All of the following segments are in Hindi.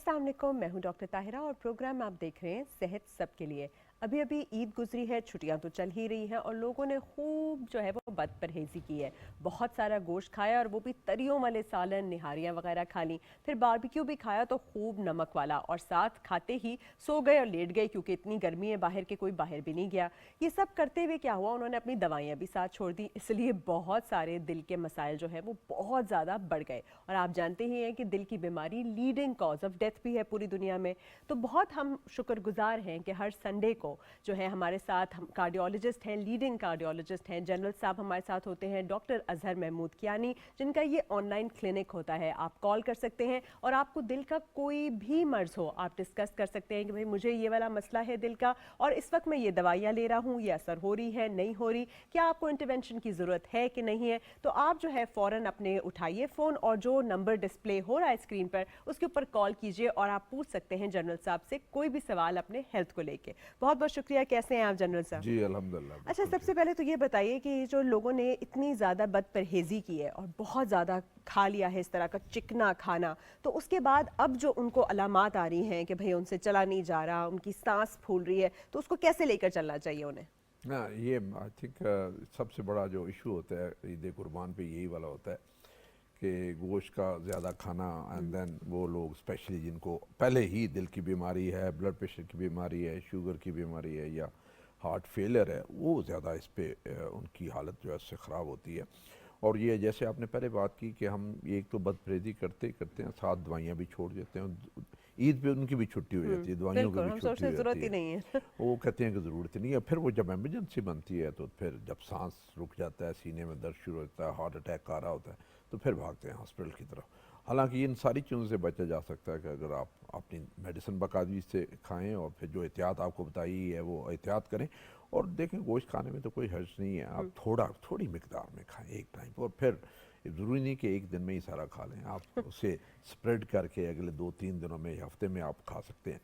अस्सलाम वालेकुम, मैं हूं डॉक्टर ताहिरा और प्रोग्राम आप देख रहे हैं सेहत सबके लिए। अभी अभी ईद गुजरी है, छुट्टियां तो चल ही रही हैं और लोगों ने खूब जो है वो बद परहेज़ी की है। बहुत सारा गोश्त खाया और वो भी तरियों वाले सालन, निहारियां वगैरह खा ली। फिर बारबेक्यू भी खाया तो खूब नमक वाला, और साथ खाते ही सो गए और लेट गए क्योंकि इतनी गर्मी है बाहर के कोई बाहर भी नहीं गया। ये सब करते हुए क्या हुआ, उन्होंने अपनी दवाइयाँ भी साथ छोड़ दी, इसलिए बहुत सारे दिल के मसाइल जो है वो बहुत ज़्यादा बढ़ गए। और आप जानते ही हैं कि दिल की बीमारी लीडिंग कॉज ऑफ डेथ भी है पूरी दुनिया में। तो बहुत हम शुक्रगुजार हैं कि हर संडे को जो है हमारे साथ हम कार्डियोलॉजिस्ट हैं, लीडिंग कार्डियोलॉजिस्ट हैं, जनरल साहब हमारे साथ होते हैं, डॉक्टर अजहर महमूद कियानी, जिनका ये ऑनलाइन क्लिनिक होता है। आप कॉल कर सकते हैं और आपको दिल का कोई भी मर्ज हो आप डिस्कस कर सकते हैं कि भाई मुझे ये वाला मसला है दिल का और इस वक्त मैं ये दवाइयाँ ले रहा हूँ, ये असर हो रही है नहीं हो रही, क्या आपको इंटरवेंशन की ज़रूरत है कि नहीं है। तो आप जो है फ़ौरन अपने उठाइए फ़ोन और जो नंबर डिस्प्ले हो रहा है स्क्रीन पर उसके ऊपर कॉल कीजिए और आप पूछ सकते हैं जनरल साहब से कोई भी सवाल अपने हेल्थ को लेके। बहुत बहुत शुक्रिया। कैसे हैं आप जनरल साहब? जी अल्हम्दुलिल्लाह। अच्छा, सबसे पहले तो ये बताइए कि जो लोगों ने इतनी ज़्यादा बदपरहेज़ी की है और बहुत ज़्यादा खा लिया है इस तरह का चिकना खाना, तो उसके बाद अब जो उनको अलामात आ रही हैं कि भाई उनसे चला नहीं जा रहा, उनकी सांस फूल रही है, तो उसको कैसे लेकर चलना चाहिए उन्हें? ना ये आई थिंक सबसे बड़ा जो इशू होता है ईद कुर्बान पे यही वाला होता है कि गोश्त का ज़्यादा खाना एंड देन वो लोग स्पेशली जिनको पहले ही दिल की बीमारी है, ब्लड प्रेशर की बीमारी है, शुगर की बीमारी है या हार्ट फेलियर है, वो ज़्यादा इस पे उनकी हालत जो है उससे ख़राब होती है। और ये जैसे आपने पहले बात की कि हम एक तो बदपरहेज़ी करते करते हैं, साथ दवाइयाँ भी छोड़ देते हैं। ईद पे उनकी भी छुट्टी हो जाती है, दवाइयों की बिल्कुल, भी हम छुट्टी सोचते हो हैं जाती ज़रूरत ही है। नहीं है। वो कहते हैं कि ज़रूरत ही नहीं है। फिर वो जब एमरजेंसी बनती है तो फिर जब सांस रुक जाता है, सीने में दर्द शुरू होता है, हार्ट अटैक आ रहा होता है, तो फिर भागते हैं हॉस्पिटल की तरफ। हालांकि इन सारी चीज़ों से बचा जा सकता है कि अगर आप अपनी मेडिसिन बाकायदगी से खाएं और फिर जो एहतियात आपको बताई है वो एहतियात करें। और देखें गोश्त खाने में तो कोई हर्ज नहीं है, आप थोड़ी मिकदार में खाएं एक टाइम पर, और फिर ज़रूरी नहीं कि एक दिन में ही सारा खा लें, आप उसे स्प्रेड करके अगले 2-3 दिनों में, हफ्ते में आप खा सकते हैं।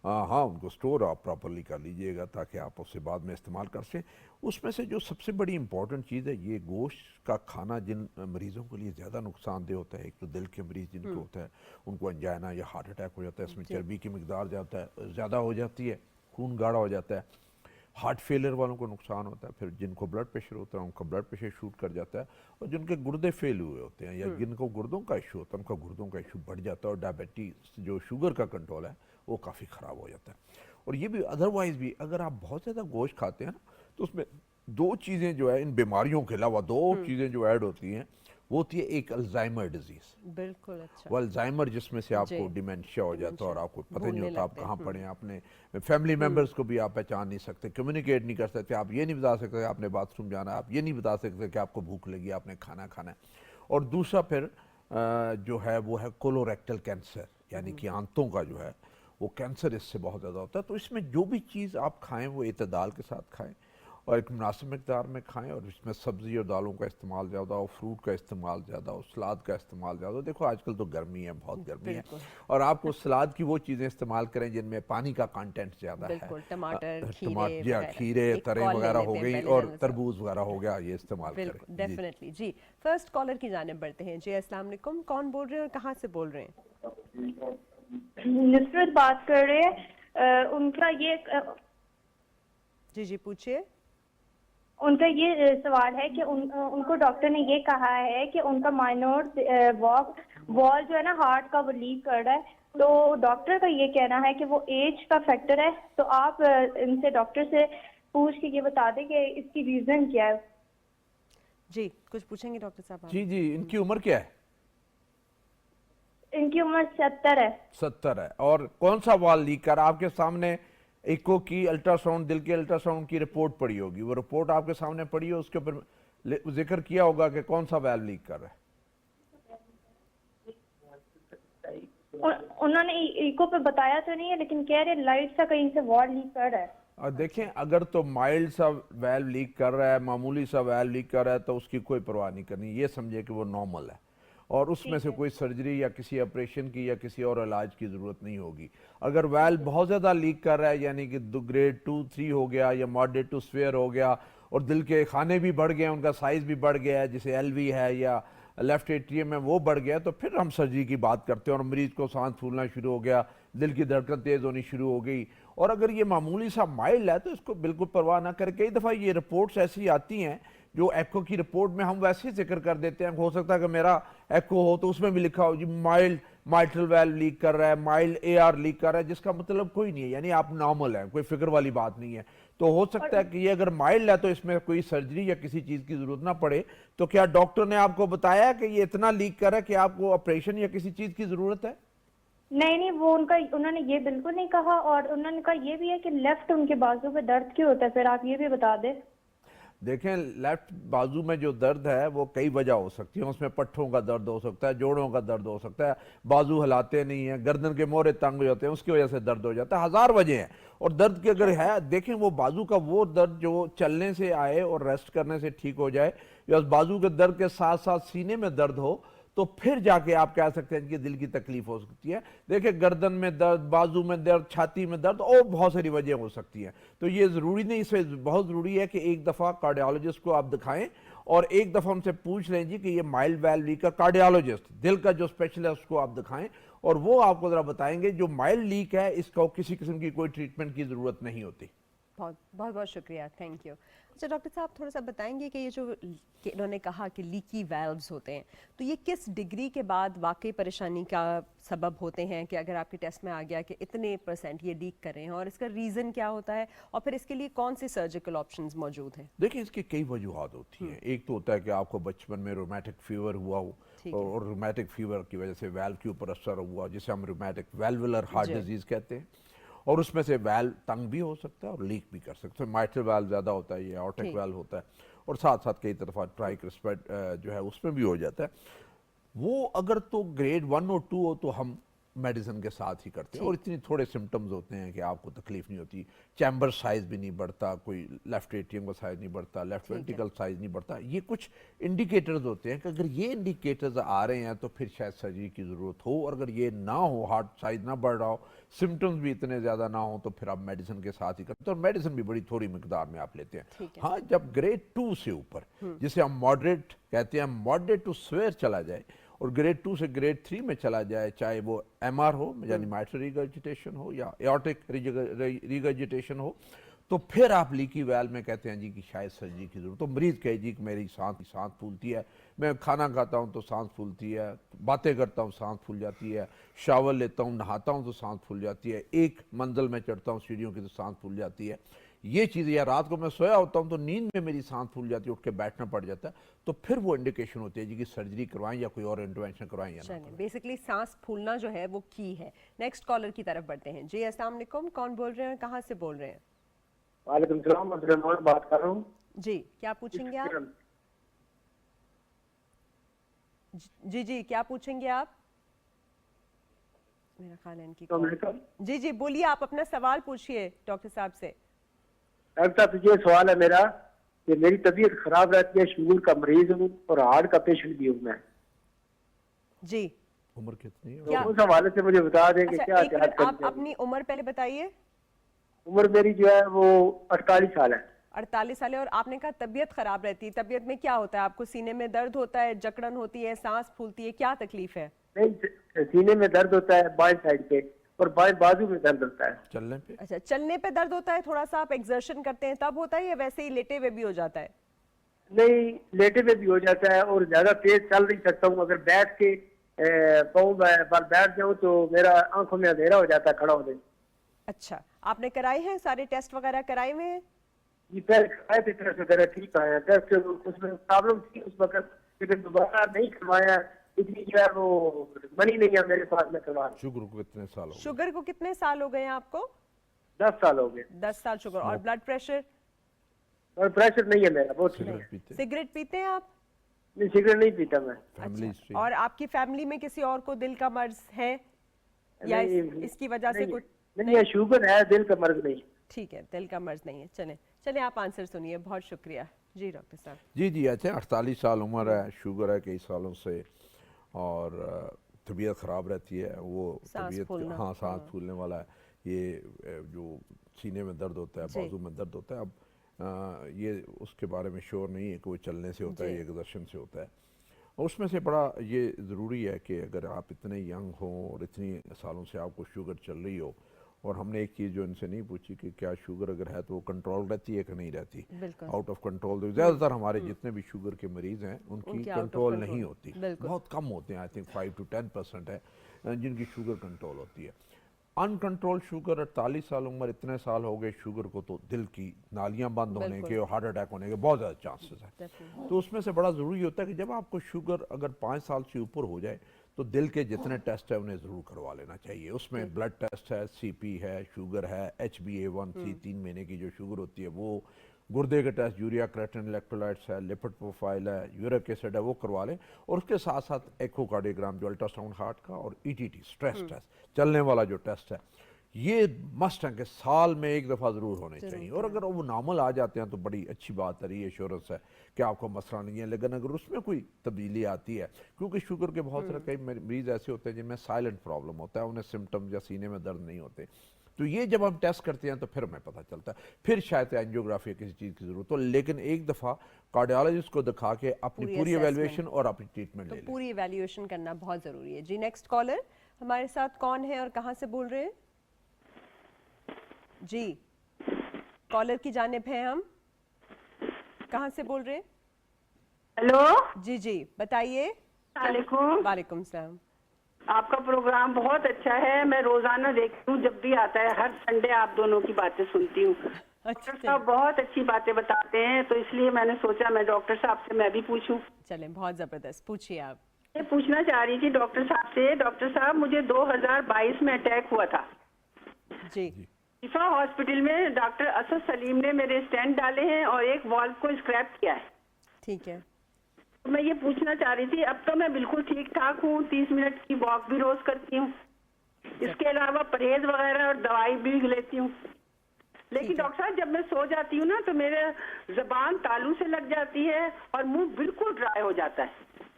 हाँ, उनको स्टोर आप प्रॉपरली कर लीजिएगा ताकि आप उसे बाद में इस्तेमाल कर सकें। उसमें से जो सबसे बड़ी इंपॉर्टेंट चीज़ है, ये गोश्त का खाना जिन मरीज़ों के लिए ज़्यादा नुकसानदेह होता है, एक तो दिल के मरीज़ जिनको होता है उनको अंजाइना या हार्ट अटैक हो जाता है, इसमें चर्बी की मिकदार ज़्यादा हो जाती है, खून गाढ़ा हो जाता है। हार्ट फेलियर वालों को नुकसान होता है, फिर जिनको ब्लड प्रेशर होता है उनका ब्लड प्रेशर शूट कर जाता है, और जिनके गुर्दे फेल हुए होते हैं या जिनको गुर्दों का इशू होता है उनका गुर्दों का इशू बढ़ जाता है, और डायबिटीज जो शुगर का कंट्रोल है वो काफ़ी ख़राब हो जाता है। और ये भी अदरवाइज़ भी अगर आप बहुत ज़्यादा गोश्त खाते हैं ना, तो उसमें दो चीज़ें जो है, इन बीमारियों के अलावा दो चीज़ें जो ऐड होती हैं, वो होती है एक अल्जाइमर डिजीज़। बिल्कुल। अच्छा। वो अल्जाइमर जिसमें से जी, आपको डिमेंशिया हो जाता है और डिमेंशिया, आपको पता ही नहीं भूलने होता आप लगते कहाँ हैं। पड़े हैं, आपने फैमिली मेम्बर्स को भी आप पहचान नहीं सकते, कम्युनिकेट नहीं कर सकते, आप ये नहीं बता सकते आपने बाथरूम जाना है, आप ये नहीं बता सकते कि आपको भूख लगी, आपने खाना खाना है। और दूसरा फिर जो है वो है कोलोरेक्टल कैंसर, यानी कि आंतों का जो है वो कैंसर इससे बहुत ज़्यादा होता है। तो इसमें जो भी चीज़ आप खाएं वो एतदाल के साथ खाएं और एक मुनासिब मकदार में खाएं, और इसमें सब्ज़ी और दालों का इस्तेमाल ज़्यादा हो, फ्रूट का इस्तेमाल ज़्यादा हो, सलाद का इस्तेमाल ज़्यादा हो। देखो आजकल तो गर्मी है, बहुत गर्मी है, बिल्कुल। और आपको सलाद की वो चीज़ें इस्तेमाल करें जिनमें पानी का कंटेंट ज़्यादा है। बिल्कुल, टमाटर, खीरे टमाटर या वगैरह। खीरे एक तरें कॉल ले वगैरह हो लेते हैं गई पहले और जनरल साहब। तरबूज वगैरह हो गया, ये इस्तेमाल करें बिल्कुल, जी। डेफिनेटली जी। फर्स्ट कॉलर की जानिब बढ़ते हैं। जी, अस्सलाम वालेकुम, कौन बोल रहे हैं और कहाँ से बोल रहे हैं? नुसरत बात कर रहे हैं। जी जी, पूछिए। उनका ये सवाल है कि उनको डॉक्टर ने ये कहा है कि उनका माइनोर वॉल जो है ना हार्ट का, वो लीक कर रहा है। तो डॉक्टर का ये कहना है कि वो एज का फैक्टर है। तो आप इनसे, डॉक्टर से पूछ के ये बता दें कि इसकी रीजन क्या है। जी, कुछ पूछेंगे डॉक्टर साहब आप? जी जी, इनकी उम्र क्या है? इनकी उम्र 70 है। 70 है। और कौन सा वाल लीक कर, आपके सामने इको की अल्ट्रासाउंड, दिल के अल्ट्रासाउंड की रिपोर्ट पड़ी होगी, वो रिपोर्ट आपके सामने पड़ी हो, उसके ऊपर जिक्र किया होगा कि कौन सा वाल्व लीक कर रहा है। उन्होंने इको पे बताया तो नहीं है, लेकिन कह रहे लाइट सा कहीं से वॉल लीक कर रहा है। और देखें, अगर तो माइल्ड सा वाल्व लीक कर रहा है, मामूली सा वाल्व लीक कर रहा है, तो उसकी कोई परवाह नहीं करनी, ये समझे कि वो नॉर्मल है और उसमें से कोई सर्जरी या किसी ऑपरेशन की या किसी और इलाज की ज़रूरत नहीं होगी। अगर वाल्व बहुत ज़्यादा लीक कर रहा है, यानी कि ग्रेड 2-3 हो गया या मॉडरेट टू स्वेयर हो गया, और दिल के खाने भी बढ़ गए, उनका साइज़ भी बढ़ गया है, जैसे एलवी है या लेफ्ट एट्रियम में वो बढ़ गया तो फिर हम सर्जरी की बात करते हैं और मरीज को सांस फूलना शुरू हो गया, दिल की धड़कन तेज होनी शुरू हो गई। और अगर ये मामूली सा माइल्ड है तो इसको बिल्कुल परवाह ना करें। कई दफ़ा ये रिपोर्ट्स ऐसी आती हैं जो एको की रिपोर्ट में हम वैसे ही जिक्र कर देते हैं, हो सकता है कि मेरा एको हो तो उसमें भी लिखा हो जी माइल्ड माइट्रल वाल्व लीक कर रहा है, माइल्ड एआर लीक कर रहा है, जिसका मतलब कोई नहीं है, यानी आप नॉर्मल हैं, कोई फिक्र वाली बात नहीं है। तो हो सकता है कि ये अगर माइल्ड है तो इसमें कोई सर्जरी या किसी चीज़ की ज़रूरत ना पड़े। तो क्या डॉक्टर ने आपको बताया कि ये इतना लीक कर रहा है कि आपको ऑपरेशन या किसी चीज़ की ज़रूरत है? नहीं नहीं, वो उन्होंने ये बिल्कुल नहीं कहा। और उन्होंने कहा ये भी है कि लेफ्ट उनके बाजू पे दर्द क्यों होता है, फिर आप ये भी बता दें। देखें, लेफ्ट बाजू में जो दर्द है वो कई वजह हो सकती है। उसमें पट्ठों का दर्द हो सकता है, जोड़ों का दर्द हो सकता है, बाजू हिलाते नहीं है, गर्दन के मोहरे तंग हो जाते हैं, उसकी वजह से दर्द हो जाता है। हजार वजह हैं। और दर्द की अगर है, देखें वो बाजू का वो दर्द जो चलने से आए और रेस्ट करने से ठीक हो जाए, या उस बाजू के दर्द के साथ साथ सीने में दर्द हो, तो फिर जाके आप कह सकते हैं कि दिल की तकलीफ हो सकती है। देखिए, गर्दन में दर्द, बाजू में दर्द, छाती में दर्द और बहुत सारी वजह हो सकती हैं। तो ये ज़रूरी नहीं, इसमें बहुत ज़रूरी है कि एक दफ़ा कार्डियोलॉजिस्ट को आप दिखाएं और एक दफ़ा उनसे पूछ लें जी कि ये माइल्ड वाल्व लीक का कार्डियोलॉजिस्ट, दिल का जो स्पेशलिस्ट, उसको आप दिखाएं और वो आपको ज़रा बताएंगे जो माइल्ड लीक है इसका किसी किस्म की कोई ट्रीटमेंट की ज़रूरत नहीं होती। बहुत बहुत बहुत शुक्रिया, थैंक यू। अच्छा डॉक्टर साहब, थोड़ा सा बताएंगे कि ये जो कि इन्होंने कहा कि लीकी वाल्व्स होते हैं, तो ये किस डिग्री के बाद वाकई परेशानी का सबब होते हैं कि अगर आपके टेस्ट में आ गया कि इतने % ये लीक कर रहे हैं, और इसका रीज़न क्या होता है और फिर इसके लिए कौन से सर्जिकल ऑप्शंस मौजूद हैं? देखिए, इसकी कई वजूहत होती हैं। एक तो होता है कि आपको बचपन में रोमैटिक फीवर हुआ हो और रोमैटिक फीवर की वजह से वाल्व के ऊपर असर हुआ, जिसे हम रोमैटिक वाल्वुलर हार्ट डिजीज़ कहते हैं। और उसमें से वाल्व तंग भी हो सकता है और लीक भी कर सकते हैं। माइट्रल वाल्व ज़्यादा होता है, ये ऑर्टिक वाल्व होता है, और साथ साथ कई तरफा ट्राइक्रिस्पेट जो है उसमें भी हो जाता है। वो अगर तो ग्रेड 1 और 2 हो तो हम मेडिसिन के साथ ही करते हैं, और इतनी थोड़े सिम्टम्स होते हैं कि आपको तकलीफ नहीं होती। चैम्बर साइज भी नहीं बढ़ता, कोई लेफ्ट एट्रियम का साइज नहीं बढ़ता, लेफ्ट वेंट्रिकल साइज नहीं बढ़ता। ये कुछ इंडिकेटर्स होते हैं कि अगर ये इंडिकेटर्स आ रहे हैं तो फिर शायद सर्जरी की ज़रूरत हो, और अगर ये ना हो, हार्ट साइज ना बढ़ रहा हो, सिम्टम्स भी इतने ज़्यादा ना हो, तो फिर आप मेडिसिन के साथ ही करते हैं, और मेडिसिन भी बड़ी थोड़ी मिकदार में आप लेते हैं। हाँ, जब ग्रेड 2 से ऊपर, जिसे हम मॉडरेट कहते हैं, मॉडरेट टू स्वेयर चला जाए और ग्रेड 2 से ग्रेड 3 में चला जाए, चाहे वो एमआर हो यानी माइट्रल रिगर्जिटेशन हो या एओर्टिक रिगर्जिटेशन हो, तो फिर आप लीकी वाल्व में कहते हैं जी कि शायद सर्जरी की जरूरत। तो मरीज कहे जी कि मेरी सांस फूलती है, मैं खाना खाता हूँ तो सांस फूलती है, बातें करता हूँ सांस फूल जाती है, शावर लेता हूँ, नहाता हूँ तो सांस फूल जाती है, एक मंजिल में चढ़ता हूँ सीढ़ियों की तो सांस फूल जाती है, ये चीज़, या रात को मैं सोया होता हूँ तो नींद में मेरी सांस फूल जाती है, उठ के बैठना पड़ जाता है, तो फिर वो इंडिकेशन होती है जी कि सर्जरी करवाएं या कोई और इंटरवेंशन करवाएं या ना। बेसिकली सांस फूलना जो है वो की है। नेक्स्ट कॉलर की तरफ बढ़ते हैं। जी अस्सलाम वालेकुम, कौन बोल रहे हैं, कहाँ से बोल रहे हैं? वालेकुम सलाम, अब्दुल बात कर रहा हूँ। जी, क्या पूछेंगे आप? जी जी, क्या पूछेंगे आप? मेरा ख्याल है इनकी कॉल। जी जी, बोलिए, आप अपना सवाल पूछिए डॉक्टर साहब से। डॉक्टर साहब, ये सवाल है मेरा कि मेरी तबीयत खराब रहती है, शुगर का मरीज हूँ और हार्ट का पेशेंट भी हूँ मैं। जी, उम्र कितनी है? तो उस हवाले से मुझे बता दें कि क्या एक मिनट, आप अपनी उम्र पहले बताइए। उम्र मेरी जो है वो 48 साल है। 48 साल है, और आपने कहा तबीयत खराब रहती है। तबीयत में क्या होता है आपको? सीने में दर्द होता है, जकड़न होती है, सांस फूलती है, क्या तकलीफ है? नहीं, सीने में दर्द होता है बाएं साइड पे, और बाएं बाजू में दर्द होता है। चलने पे? अच्छा, चलने पे दर्द होता है, थोड़ा सा आप एक्सर्शन करते हैं तब होता है, या वैसे ही लेटे हुए भी हो जाता है? नहीं, लेटे में भी हो जाता है, और ज्यादा तेज चल नहीं सकता हूँ। अगर बैठ के पाँव पर बैठ जाऊँ तो मेरा आंखों में अंधेरा हो जाता है खड़ा होने। अच्छा, आपने कराए हैं, सारे टेस्ट वगैरह कराए हुए हैं? जी, पहले कराए थे, टेस्ट वगैरह ठीक आया, टेस्ट उसमें प्रॉब्लम थी उस वक्त, लेकिन दोबारा नहीं करवाया, इसलिए जो है वो मनी नहीं है मेरे पास में करवा। शुगर को कितने साल हो गए? शुगर को कितने साल हो गए हैं आपको? 10 साल हो गए। 10 साल शुगर। और ब्लड प्रेशर? और प्रेशर नहीं है मेरा, बहुत ठीक है। सिगरेट पीते हैं आप? नहीं, सिगरेट नहीं पीता मैं। अच्छा। और आपकी फैमिली में किसी और को दिल का मर्ज है या इसकी वजह से कुछ? नहीं, शुगर है, दिल का मर्ज नहीं। ठीक है, दिल का मर्ज नहीं है। चले चले, आप आंसर सुनिए। बहुत शुक्रिया। जी डॉक्टर साहब। जी जी, अच्छा, 48 साल उम्र है, शुगर है कई सालों से, और तबीयत ख़राब रहती है, वो तबीयत, हाँ, सांस फूलने वाला है, ये जो सीने में दर्द होता है, बाजू में दर्द होता है। अब ये उसके बारे में श्योर नहीं है कि वो चलने से होता है या एक्सर्शन से होता है। और उसमें से बड़ा ये ज़रूरी है कि अगर आप इतने यंग हों और इतनी सालों से आपको शुगर चल रही हो, और हमने एक चीज़ जो इनसे नहीं पूछी कि क्या शुगर अगर है तो वो कंट्रोल रहती है कि नहीं रहती, बिल्कुल। Out of control. तो ज़्यादातर हमारे जितने भी शुगर के मरीज़ हैं उनकी उनकी आउट ऑफ कंट्रोल नहीं कंट्रोल, होती, बिल्कुल। बहुत कम होते हैं, आई थिंक 5 to 10% है जिनकी शुगर कंट्रोल होती है। अनकंट्रोल शुगर 48 साल उम्र, इतने साल हो गए शुगर को, तो दिल की नालियां बंद होने बिल्कुल। के और हार्ट अटैक होने के बहुत ज़्यादा चांसेस हैं। Definitely. तो उसमें से बड़ा ज़रूरी होता है कि जब आपको शुगर अगर 5 साल से ऊपर हो जाए तो दिल के जितने टेस्ट है उन्हें ज़रूर करवा लेना चाहिए। उसमें ब्लड टेस्ट है, सीपी है, शुगर है, HbA1c 3 महीने की जो शुगर होती है वो, गुर्दे के टेस्ट, यूरिया क्रेटिन इलेक्ट्रोलाइट्स है, लिपिड प्रोफाइल है, यूरिक एसिड है, वो करवा लें। और उसके साथ साथ एकोकार्डियोग्राम जो अल्ट्रासाउंड हार्ट का, और ETT स्ट्रेस टेस्ट, चलने वाला जो टेस्ट है, ये मस्ट है कि साल में एक दफ़ा ज़रूर होने चाहिए। और अगर वो नॉर्मल आ जाते हैं तो बड़ी अच्छी बात है, रीएश्योरेंस है कि आपको मसला नहीं है। लेकिन अगर उसमें कोई तब्दीली आती है, क्योंकि शुगर के बहुत सारे कई मरीज़ ऐसे होते हैं जिनमें साइलेंट प्रॉब्लम होता है, उन्हें सिम्टम्स या सीने में दर्द नहीं होते, तो ये जब हम टेस्ट करते हैं तो फिर हमें पता चलता है, फिर शायद एंजियोग्राफी किसी चीज़ की ज़रूरत हो। लेकिन एक दफ़ा कार्डियोलॉजिस्ट को दिखा के अपनी पूरी assessment। एवेल्युएशन और अपनी ट्रीटमेंट तो ले लें। पूरी इवैल्यूएशन करना बहुत ज़रूरी है जी। नेक्स्ट कॉलर हमारे साथ कौन है और कहाँ से बोल रहे हैं जी? कॉलर की जानिब हैं हम, कहाँ से बोल रहे हैं? हेलो, जी जी बताइए। वालेकुम। वालेकुम सलाम। आपका प्रोग्राम बहुत अच्छा है, मैं रोजाना देखती हूँ, जब भी आता है हर संडे आप दोनों की बातें सुनती हूँ। अच्छा डॉक्टर साहब बहुत अच्छी बातें बताते हैं, तो इसलिए मैंने सोचा मैं डॉक्टर साहब से मैं भी पूछूं। चलें, बहुत ज़बरदस्त, पूछिए आप। ये पूछना चाह रही थी डॉक्टर साहब से, डॉक्टर साहब मुझे 2022 में अटैक हुआ था। जी। शिफा हॉस्पिटल में डॉक्टर असद सलीम ने मेरे स्टेंट डाले हैं और एक वॉल्व को स्क्रैप किया है। ठीक है। तो मैं ये पूछना चाह रही थी, अब तो मैं बिल्कुल ठीक ठाक हूँ, 30 मिनट की वॉक भी रोज करती हूँ, इसके अलावा परहेज वगैरह और दवाई भी लेती हूँ। लेकिन डॉक्टर साहब जब मैं सो जाती हूँ ना तो मेरे जबान तालू से लग जाती है और मुंह बिल्कुल ड्राई हो जाता है।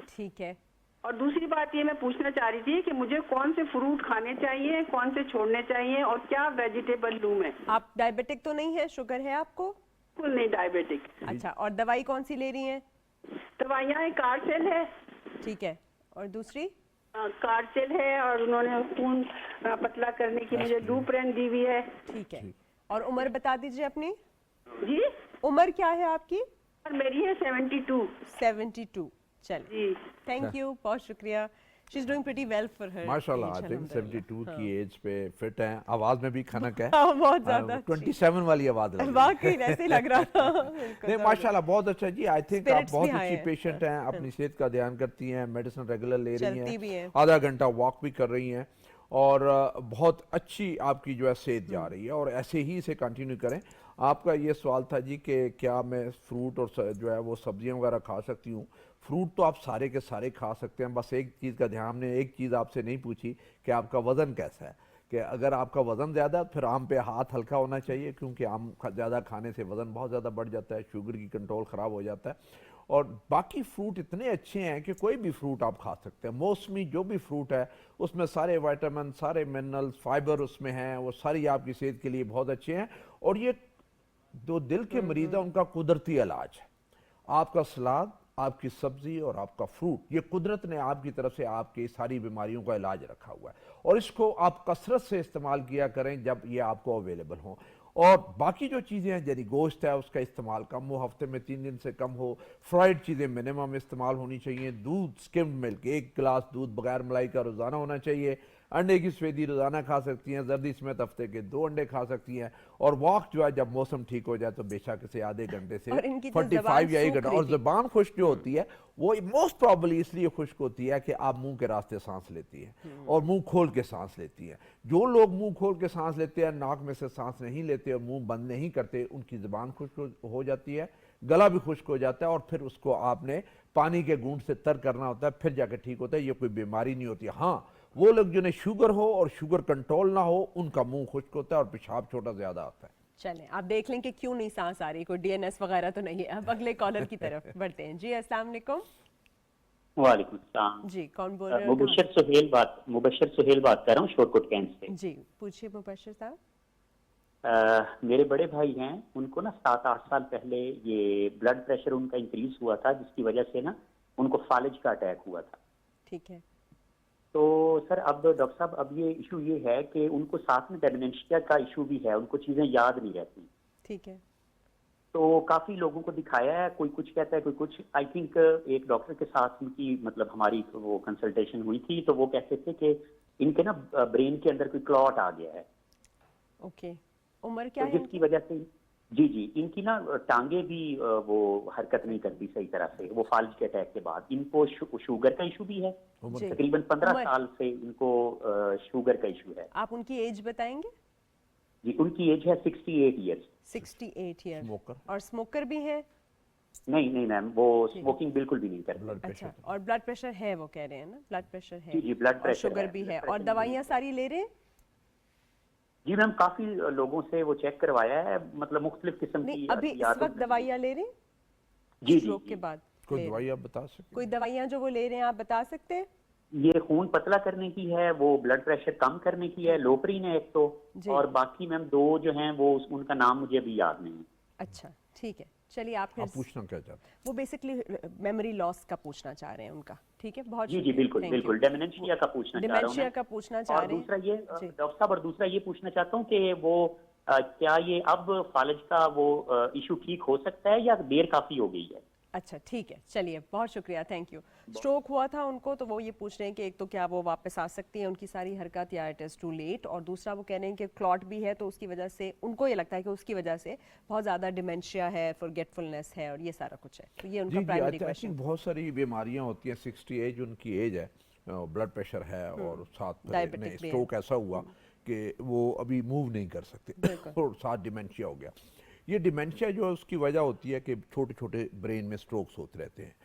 ठीक है। और दूसरी बात ये मैं पूछना चाह रही थी कि मुझे कौन से फ्रूट खाने चाहिए, कौन से छोड़ने चाहिए, और क्या वेजिटेबल लूं मैं? आप डायबिटिक तो नहीं है? शुगर है आपको? बिल्कुल नहीं डायबिटिक। अच्छा, और दवाई कौन सी ले रही हैं? दवाइयाँ एक कार्सेल है। ठीक है, और दूसरी? कार्सेल है, और उन्होंने खून पतला करने की मुझे लूप्रेन दी हुई है। ठीक है, और उम्र बता दीजिए अपनी। जी, उम्र क्या है आपकी? और मेरी है 72। 72। चलिए, जी, थैंक यू, बहुत शुक्रिया। She is doing pretty well for her माशाल्लाह, आई थिंक 72 की एज पे फिट हैं, आवाज में भी खनक है। हाँ, बहुत ज्यादा 27 वाली आवाज लग रही है। वाकई वैसे ही लग रहा था। बिल्कुल, नहीं माशाल्लाह बहुत अच्छा जी। आई थिंक आप Spirits बहुत भी high अच्छी हैं। पेशेंट हैं, अपनी सेहत का ध्यान करती हैं, मेडिसिन रेगुलर ले रही चलती भी हैं। हैं, आधा घंटा वॉक भी कर रही हैं, और बहुत अच्छी आपकी जो है सेहत जा रही है, और ऐसे ही इसे कंटिन्यू करें। आपका ये सवाल था जी कि क्या मैं फ्रूट और जो है वो सब्जियां वगैरह खा सकती हूँ? फ्रूट तो आप सारे के सारे खा सकते हैं, बस एक चीज़ का ध्यान, हमने एक चीज़ आपसे नहीं पूछी कि आपका वज़न कैसा है। कि अगर आपका वज़न ज़्यादा है फिर आम पे हाथ हल्का होना चाहिए, क्योंकि आम ज़्यादा खाने से वज़न बहुत ज़्यादा बढ़ जाता है, शुगर की कंट्रोल ख़राब हो जाता है। और बाकी फ्रूट इतने अच्छे हैं कि कोई भी फ्रूट आप खा सकते हैं। मौसमी जो भी फ्रूट है उसमें सारे विटामिन, सारे मिनरल्स, फाइबर उसमें हैं, वो सारी आपकी सेहत के लिए बहुत अच्छे हैं। और ये जो दिल के मरीज़ हैं उनका कुदरती इलाज है। आपका सलाद, आपकी सब्जी और आपका फ्रूट, ये कुदरत ने आपकी तरफ से आपकी सारी बीमारियों का इलाज रखा हुआ है, और इसको आप कसरत से इस्तेमाल किया करें जब ये आपको अवेलेबल हो। और बाकी जो चीज़ें हैं, जैसे गोश्त है उसका इस्तेमाल कम हो, हफ्ते में 3 दिन से कम हो, फ्राइड चीज़ें मिनिमम इस्तेमाल होनी चाहिए, दूध, स्किम्ड मिल्क, 1 गिलास दूध बगैर मलाई का रोज़ाना होना चाहिए, अंडे की सफेदी रोज़ाना खा सकती हैं, जर्दी समेत हफ्ते के 2 अंडे खा सकती हैं। और वॉक जो है जब मौसम ठीक हो जाए तो बेशक से आधे घंटे से और इनकी जो 45 या 1 ज़बान घंटा। सूख और रही थी। ज़बान खुश्क जो होती है वो मोस्ट प्रॉब्ली इसलिए खुश्क होती है कि आप मुंह के रास्ते सांस लेती हैं और मुंह खोल के सांस लेती हैं। जो लोग मुंह खोल के सांस लेते हैं, नाक में से सांस नहीं लेते और मुंह बंद नहीं करते, उनकी ज़बान खुश्क हो जाती है, गला भी खुश्क हो जाता है, और फिर उसको आपने पानी के घूंट से तर करना होता है, फिर जाके ठीक होता है। ये कोई बीमारी नहीं होती। हाँ, वो लोग जिन्हें शुगर हो और शुगर कंट्रोल ना हो, उनका मुंह खुश्क होता है और पेशाब छोटा ज्यादा आता है। चलें, आप देख लें कि क्यों नहीं सांस आ रही, कोई डीएनएस वगैरह तो नहीं है। अब अगले कॉलर की तरफ बढ़ते हैं। जी अस्सलाम वालेकुम। वालेकुम सलाम। जी, कौन बोल रहे हो? मुबशर सुहेल बात कर रहा हूँ शोरकोट कैंट से। जी, पूछिए मुबशर साहब। मेरे बड़े भाई हैं, उनको ना 7-8 साल पहले ये ब्लड प्रेशर उनका इंक्रीज हुआ था, जिसकी वजह से ना उनको फालिज का अटैक हुआ था। ठीक है। तो सर अब डॉक्टर साहब अब ये इशू ये है कि उनको साथ में डिमेंशिया का इशू भी है, उनको चीजें याद नहीं रहती। ठीक है। तो काफी लोगों को दिखाया है, कोई कुछ कहता है कोई कुछ। आई थिंक एक डॉक्टर के साथ उनकी मतलब हमारी वो कंसल्टेशन हुई थी, तो वो कहते थे कि इनके ना ब्रेन के अंदर कोई क्लॉट आ गया है। ओके, उम्र क्या तो है जिसकी इनकी? वजह से जी जी इनकी ना टांगे भी वो हरकत नहीं करती सही तरह से, वो फालिज के अटैक के बाद। इनको शुगर का इशू भी है, जी। तकरीबन 15 उम्र? साल से इनको शुगर का इशू है। आप उनकी एज बताएंगे? जी उनकी एज है 68 ईयर्स। 68 ईयर। स्मोकर? और स्मोकर भी है? नहीं नहीं मैम, वो स्मोकिंग बिल्कुल भी नहीं करते। ब्लड अच्छा, प्रेशर? और ब्लड प्रेशर है वो कह रहे हैं ना? ब्लड प्रेशर है? जी जी ब्लड और प्रेशर शुगर भी है, और दवाइयाँ सारी ले रहे हैं? जी मैम काफी लोगों से वो चेक करवाया है, मतलब मुख्तलिफ किस्म नहीं, की अभी इस अद्वियात वक्त दवाइयाँ ले रहे हैं? जी जी स्ट्रोक के जी। बाद कोई ले रहे दवाई हैं? आप बता सकते कोई दवाइयाँ जो वो ले रहे हैं आप बता सकते हैं? ये खून पतला करने की है, वो ब्लड प्रेशर कम करने की है, लोपरीन है एक तो, जी। और बाकी मैम 2 जो हैं वो उनका नाम मुझे अभी याद नहीं है। अच्छा, ठीक है, चलिए आप फिर आप पूछना क्या चाहते हैं? वो बेसिकली मेमोरी लॉस का पूछना चाह रहे हैं उनका। ठीक है, बहुत जी जी शुक्रिया, बिल्कुल thank बिल्कुल, you। डेमेंशिया का पूछना चाह रहा हूँ डिमेंशिया मैं। का पूछना चाह और रहे हैं? दूसरा ये जी। डॉक्टर साहब, और दूसरा ये पूछना चाहता हूँ कि वो क्या ये अब फालिज का वो इशू ठीक हो सकता है या देर काफी हो गई है? अच्छा, ठीक है, चलिए बहुत शुक्रिया, थैंक यू। स्ट्रोक हुआ था उनको, तो वो ये पूछ रहे हैं कि एक तो क्या वो वापस आ सकती हैं उनकी सारी हरकत, या इट इज़ टू लेट, और दूसरा वो कह रहे हैं कि क्लॉट भी है, तो उसकी वजह से उनको ये लगता है कि उसकी वजह से बहुत ज़्यादा डिमेंशिया है, फॉरगेटफुलनेस है, और ये सारा कुछ है। तो ये उनका जी प्राइमरी आई क्वेश्चन। थिंक बहुत सारी बीमारियां होती हैं। 60 एज उनकी एज है, ब्लड प्रेशर है और साथ Diabetic में भी है। स्ट्रोक ऐसा हुआ कि वो अभी मूव नहीं कर सकते बिल्कुल। और साथ डिमेंशिया हो गया। ये डिमेंशिया जो है उसकी वजह होती है कि छोटे छोटे ब्रेन में स्ट्रोक्स होते रहते हैं,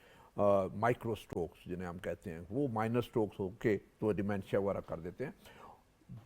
माइक्रो स्ट्रोक्स जिन्हें हम कहते हैं। वो माइनर स्ट्रोक्स होके तो डिमेंशिया वगैरह कर देते हैं।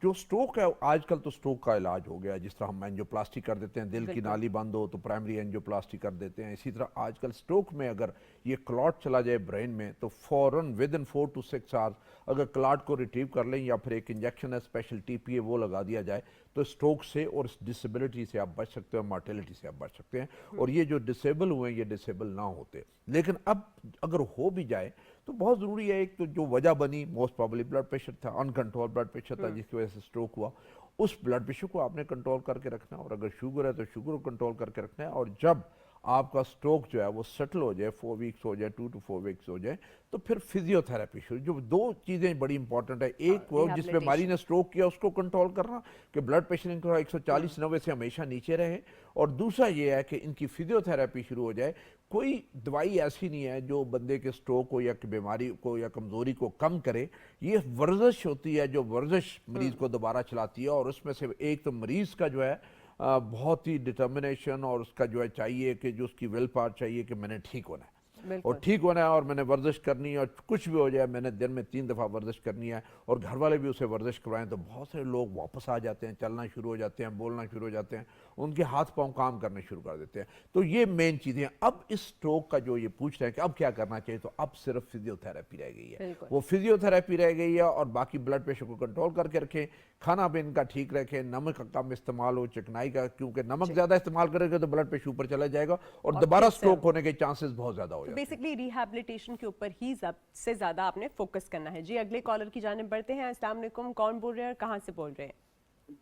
जो स्ट्रोक है आजकल तो स्ट्रोक का इलाज हो गया है, जिस तरह हम एंजियोप्लास्टी कर देते हैं, दिल की बिल्कुल। नाली बंद हो तो प्राइमरी एंजियोप्लास्टी कर देते हैं, इसी तरह आजकल स्ट्रोक में अगर ये क्लॉट चला जाए ब्रेन में तो फौरन विद इन 4 to 6 आवर्स अगर क्लॉट को रिट्रीव कर लें या फिर एक इंजेक्शन है स्पेशल टीपीए वो लगा दिया जाए तो स्ट्रोक से और इस डिसेबिलिटी से आप बच सकते हो, मार्टेलिटी से आप बच सकते हैं। और ये जो डिसेबल हुए हैं ये डिसेबल ना होते। लेकिन अब अगर हो भी जाए तो बहुत ज़रूरी है, एक तो जो वजह बनी मोस्ट प्रॉब्ली ब्लड प्रेशर था, अनकंट्रोल ब्लड प्रेशर था जिसकी वजह से स्ट्रोक हुआ, उस ब्लड प्रेशर को आपने कंट्रोल करके रखना है। और अगर शुगर है तो शुगर को कंट्रोल करके रखना है। और जब आपका स्ट्रोक जो है वो सेटल हो जाए, 4 वीक्स हो जाए, 2 to 4 वीक्स हो जाए, तो फिर फिजियोथेरेपी शुरू। जो 2 चीज़ें बड़ी इंपॉर्टेंट है, एक वो जिस बीमारी ने स्ट्रोक किया उसको कंट्रोल करना कि ब्लड प्रेशर इनका 140-90 से हमेशा नीचे रहे, और दूसरा ये है कि इनकी फिजियोथेरेपी शुरू हो जाए। कोई दवाई ऐसी नहीं है जो बंदे के स्ट्रोक को या बीमारी को या कमज़ोरी को कम करे। ये वर्जिश होती है जो वर्जिश मरीज़ को दोबारा चलाती है। और उसमें से एक तो मरीज़ का जो है बहुत ही डिटर्मिनेशन और उसका जो है चाहिए कि जो उसकी विल पावर चाहिए कि मैंने ठीक होना है और ठीक होना है और मैंने वर्जिश करनी है, और कुछ भी हो जाए मैंने दिन में 3 दफ़ा वर्जिश करनी है। और घर वाले भी उसे वर्जिश करवाएं तो बहुत सारे लोग वापस आ जाते हैं, चलना शुरू हो जाते हैं, बोलना शुरू हो जाते हैं, उनके हाथ पांव काम करने शुरू कर देते हैं। तो ये मेन चीज़ें हैं। अब इस स्ट्रोक का जो ये पूछ रहे हैं कि अब क्या करना चाहिए, तो अब सिर्फ फिजियोथेरेपी रह गई है। वो फिजियोथेरेपी रह गई है। और बाकी ब्लड प्रेशर को कंट्रोल करके रखें, खाना भी इनका ठीक रखें, नमक का कम इस्तेमाल हो, चिकनाई का, क्योंकि नमक ज़्यादा इस्तेमाल करेंगे तो ब्लड प्रेशर ऊपर चला जाएगा और दोबारा स्ट्रोक होने के चांसेस बहुत ज़्यादा हो जाते हैं। बेसिकली रिहैबिलिटेशन के ऊपर ही सबसे ज्यादा आपने फोकस करना है। जी, अगले कॉलर की जानिब बढ़ते हैं। अस्सलाम वालेकुम, कौन बोल रहे हैं और कहाँ से बोल रहे हैं?